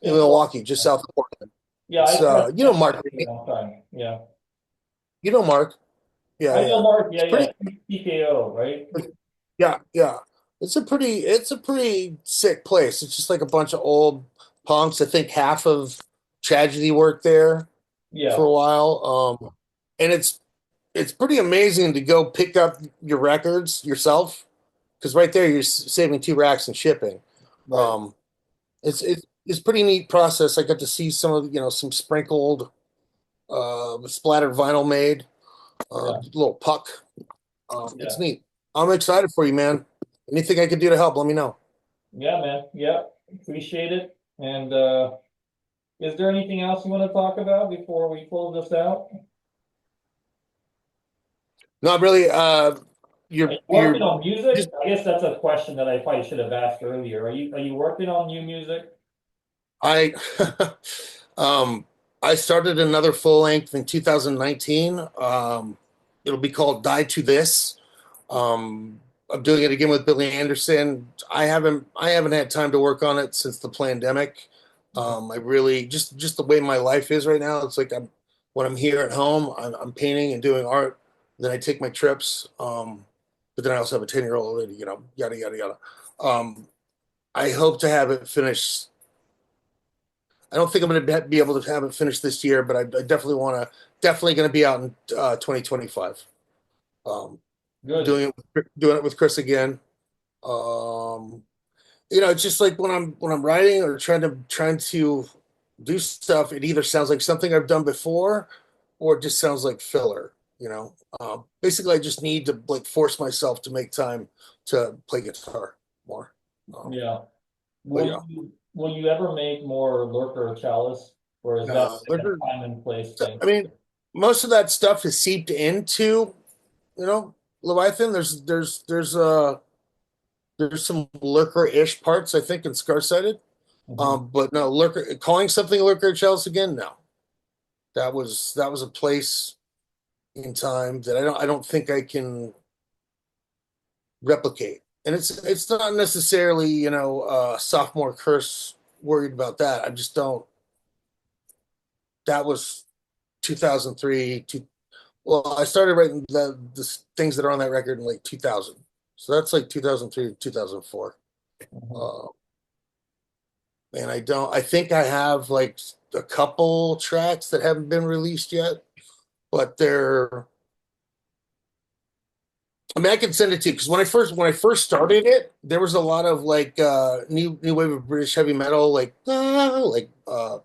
in Milwaukee, Florida. just south of Portland. Yeah, It's I pressed you know that Mark. for a long time. Yeah, You know Mark. Yeah, I know yeah. Mark. It's Yeah, pretty. yeah, TKO, right? Yeah, yeah. It's a pretty sick place. It's just like a bunch of old punks. I think half of Tragedy worked there for Yeah, a while. And it's pretty amazing to go pick up your records yourself because right there you're saving 2 racks in shipping. right. Um, it's pretty neat process. I got to see some of some sprinkled, splattered vinyl made, Yeah, little puck. It's yeah, neat. I'm excited for you, man. Anything I can do to help, let me know. yeah, man. Yeah, appreciate it. And is there anything else you want to talk about before we close this out? Not really. Are you You're working on music? just I guess that's a question that I probably should have asked earlier. Are you working on new music? I um I started another full length in 2019. It'll be called Die to This. I'm doing it again with Billy Anderson. I haven't had time to work on it since the pandemic. I really just the way my life is right now. It's like when I'm here at home, I'm painting and doing art. Then I take my trips. But then I also have a 10-year-old, and yada yada yada. Um, I hope to have it finished. I don't think I'm going to be able to have it finished this year, but I definitely going to be out in 2025. Um, Good. doing it with Chris again. Um, it's just like when I'm writing or trying to do stuff, it either sounds like something I've done before, or it just sounds like filler. Basically, I just need to like force myself to make time to play guitar more. Um, Yeah. but Will yeah, you ever make more Lurker of Chalice, or is that like there's, a time and place thing? I mean, most of that stuff is seeped into you know Leviathan. There's some lurker-ish parts I think in Scar-Sighted. Hmm. But no, lurker calling something lurker Chalice again. No, that was a place in time that I don't think I can replicate. And it's not necessarily sophomore curse worried about that. I just don't. That was 2003. Well, I started writing the things that are on that record in like 2000. So that's like 2003 to 2004. Hmm. Uh, and I think I have like a couple tracks that haven't been released yet, but I mean, I can send it to you because when I first started it, there was a lot of like new wave of British heavy metal, like power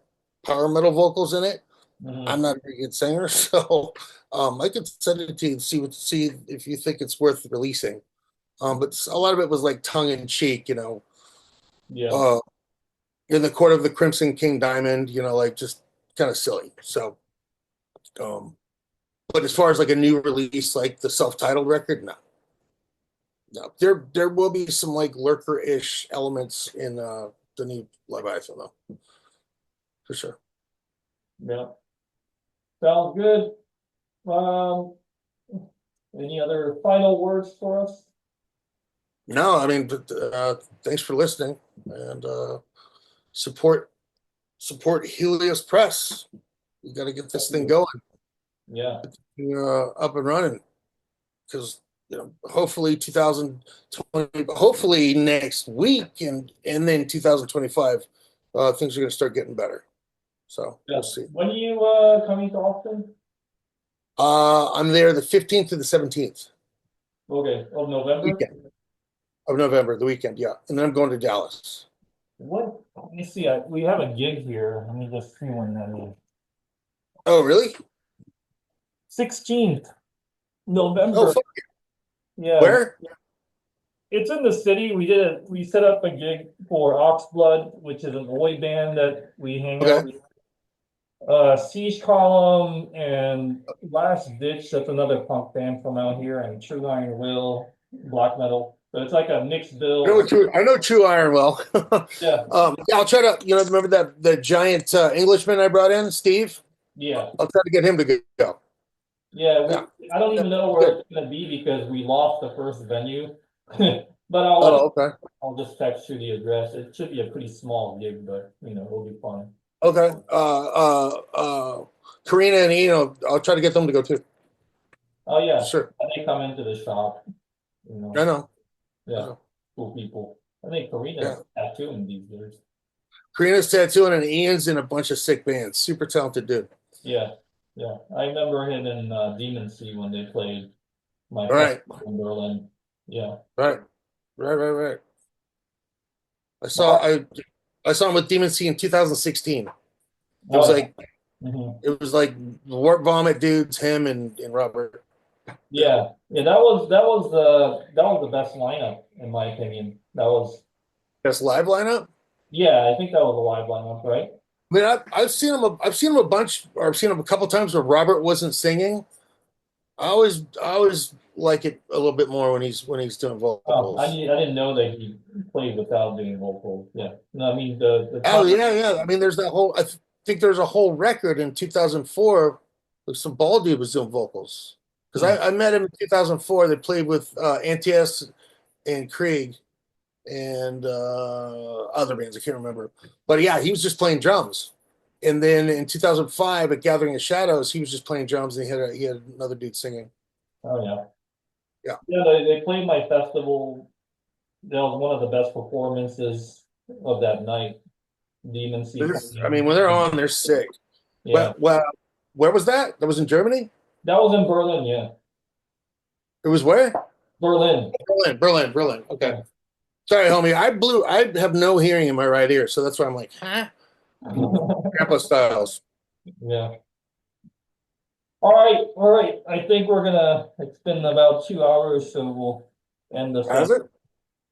metal vocals in it. I'm Hmm. not a very good singer, so I could send it to you and see if you think it's worth releasing. But a lot of it was like tongue in cheek, Yeah. uh, in the court of the Crimson King Diamond, like just kind of silly. So, um, but as far as like a new release, like the self-titled record, no, no. There will be some like lurker-ish elements in the new Leviathan though, for sure. Yeah. Sounds good. Um, any other final words for us? No, I mean, but, thanks for listening and support support Helios Press. We got to get this thing going, Yeah. up and running because hopefully 2020, hopefully next week and then 2025, things are going to start getting better. So we'll Yeah. see. When are you coming to Austin? I'm there the 15th to the 17th Okay. Of November? weekend of November, the weekend, yeah, and then I'm going to Dallas. What? Let me see. We have a gig here. Let me just see when that is. Oh, really? 16th Oh, November. Yeah. where? It's in the city. We set up a gig for Oxblood, which is an Oi band that we hang out Okay. with. Siege Column and Last Ditch, that's another punk band from out here, and True Iron Will, black metal. but it's like a mixed I know bill. True Iron well. Yeah, Yeah, I'll try to, remember that the giant Englishman I brought in, Steve? yeah, I'll try to get him to go. yeah. Yeah, I don't yeah, even know where good. it's gonna be because we lost the first venue. But I'll let you, Oh, okay. I'll just text you the address. It should be a pretty small gig, but it'll be fun. Okay. Karina and Ian, I'll try to get them to go too. Oh yeah, Sure. they come into the shop. I know. I Yeah, know. cool people. I think Karina's Yeah. tattooing these days. Karina's tattooing and Ian's in a bunch of sick bands. Super talented dude. Yeah, yeah. I remember him in Demon Sea when they played my All festival right. in Berlin. Yeah. Right. Right. I saw Oh, I I saw him with Demon Sea in 2016. It was oh like yeah. it was like Warp Vomit dudes, him and Robert. Yeah. Yeah. That was the best lineup in my opinion. That was Best live lineup. Yeah, I think that was a live lineup, right? I mean, I've seen him a bunch, or I've seen him a couple times where Robert wasn't singing. I always like it a little bit more when he's doing Oh, vocals. I didn't know that he played without doing vocals. Yeah. No, I mean the Oh time. yeah. I mean, there's that whole. Think there's a whole record in 2004 with some bald dude was doing vocals. Because Hmm. I met him in 2004. They played with Antias and Krieg and other bands. I can't remember. But yeah, he was just playing drums. And then in 2005 at Gathering of Shadows, he was just playing drums and he had another dude singing. Oh yeah. Yeah. Yeah, they played my festival. That was one of the best performances of that night. Demon Sea I mean, playing. when they're on, they're sick. Yeah. Well, where was that? That was in Germany? That was in Berlin, yeah. It was where? Berlin. Berlin. Okay. Yeah. Sorry, homie. I have no hearing in my right ear, so that's why I'm like, huh? Grandpa Styles. Yeah. All right. I think it's been about 2 hours, so we'll end the Has session. it?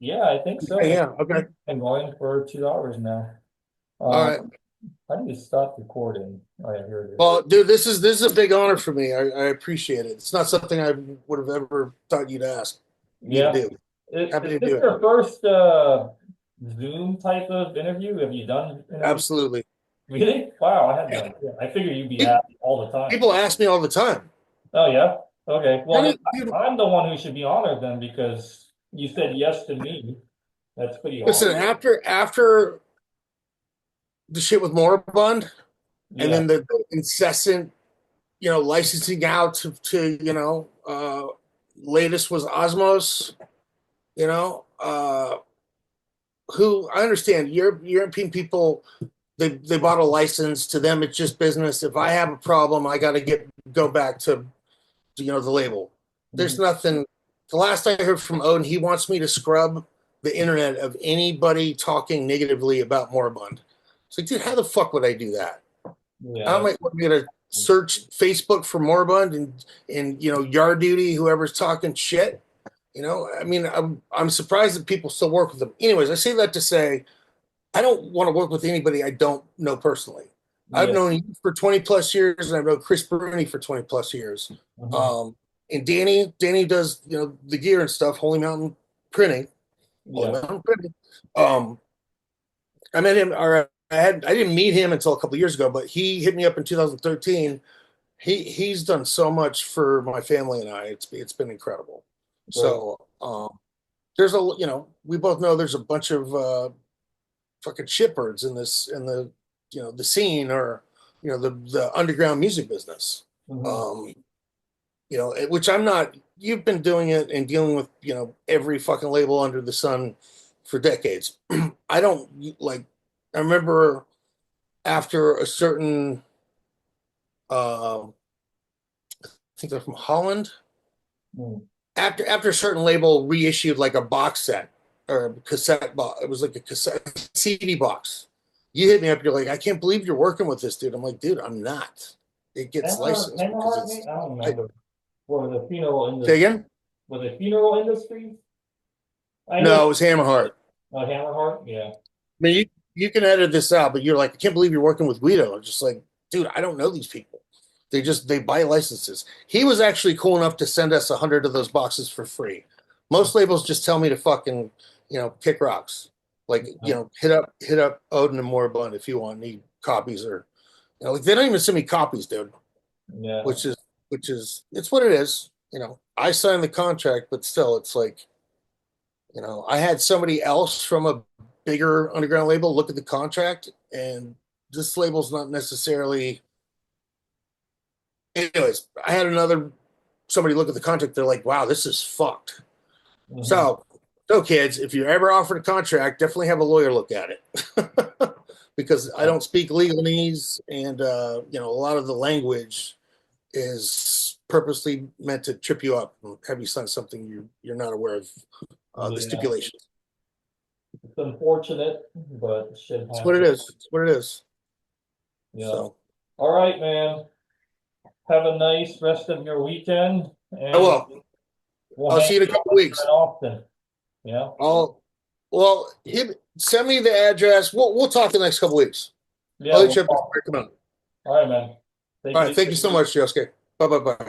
Yeah, I think Yeah, so. yeah. Okay. I'm going for 2 hours now. All Um, right. how do you stop recording? Oh, yeah, here it is. Well, dude, this is a big honor for me. I appreciate it. It's not something I would have ever thought you'd ask me to Yeah. do. Happy Is to this do it. your first Zoom type of interview? Have you done interviews? Absolutely. Really? Wow, I had no Yeah. idea. I figured you'd be People, asked all the time. people ask me all the time. Oh, yeah? Okay. How Well, then do you, I'm the one who should be honored then because you said yes to me. That's pretty listen, awesome. after the shit with Moribund and Yeah. then the incessant, licensing out to latest was Osmos, you know, who I understand European people, they bought a license. To them it's just business. If I have a problem, I got to go back to the label. There's Mhm. nothing. The last I heard from Odin, he wants me to scrub the internet of anybody talking negatively about Moribund. It's like, dude, how the fuck would I do that? Yeah. I'm like, I'm gonna search Facebook for Moribund and Yard Duty, whoever's talking shit. I mean, I'm surprised that people still work with them. Anyways, I say that to say I don't want to work with anybody I don't know personally. I've Yeah. known you for 20 plus years, and I've known Chris Bruni for 20 plus years. Mhm. Um, and Danny does the gear and stuff. Holy Mountain Printing, Holy Yeah. Mountain Printing. Um, I met him, or I didn't meet him until a couple of years ago, but he hit me up in 2013. He's done so much for my family and I. It's been incredible. Great. So there's we both know there's a bunch of fucking shitbirds in the scene, or the underground music business. Mhm. Um, which I'm not. You've been doing it and dealing with every fucking label under the sun for decades. I don't like. I remember after a certain, I think they're from Holland. Mm. After a certain label reissued like a box set or a cassette box, it was like a cassette CD box. You hit me up. You're like, I can't believe you're working with this dude. I'm like, dude, I'm not. It gets licensed because Hammerheart, it's. I don't remember. For the funeral Say industry. again? Was it funeral industry? I know. No, it was Hammerheart. Hammerheart? Yeah. I mean, you can edit this out, but you're like, I can't believe you're working with Guido. I'm just like, dude, I don't know these people. They buy licenses. He was actually cool enough to send us 100 of those boxes for free. Most labels just tell me to fucking, kick rocks. Like, hit up Odin and Moribund if you want need copies or, like they don't even send me copies, dude. Yeah. Which is, it's what it is. I signed the contract, but still, it's like, I had somebody else from a bigger underground label look at the contract, and this label's not necessarily. Anyways, I had another somebody look at the contract. They're like, "Wow, this is fucked." Mhm. So, kids, if you're ever offered a contract, definitely have a lawyer look at it, because I don't speak legalese, and a lot of the language is purposely meant to trip you up and have you sign something you're not aware of the Yeah. stipulations. It's unfortunate, but it should It's what it happen. is. It's what it is. Yeah. So All right, man. Have a nice rest of your weekend, I and will. we'll I'll hang see you in a out couple again weeks. often. Yeah. I'll well send me the address. We'll talk the next couple weeks. Yeah, I'll hit we'll you up talk. before I come out. All right, man. Take All it right. Thank easy. you so much, Josuke. Bye bye bye.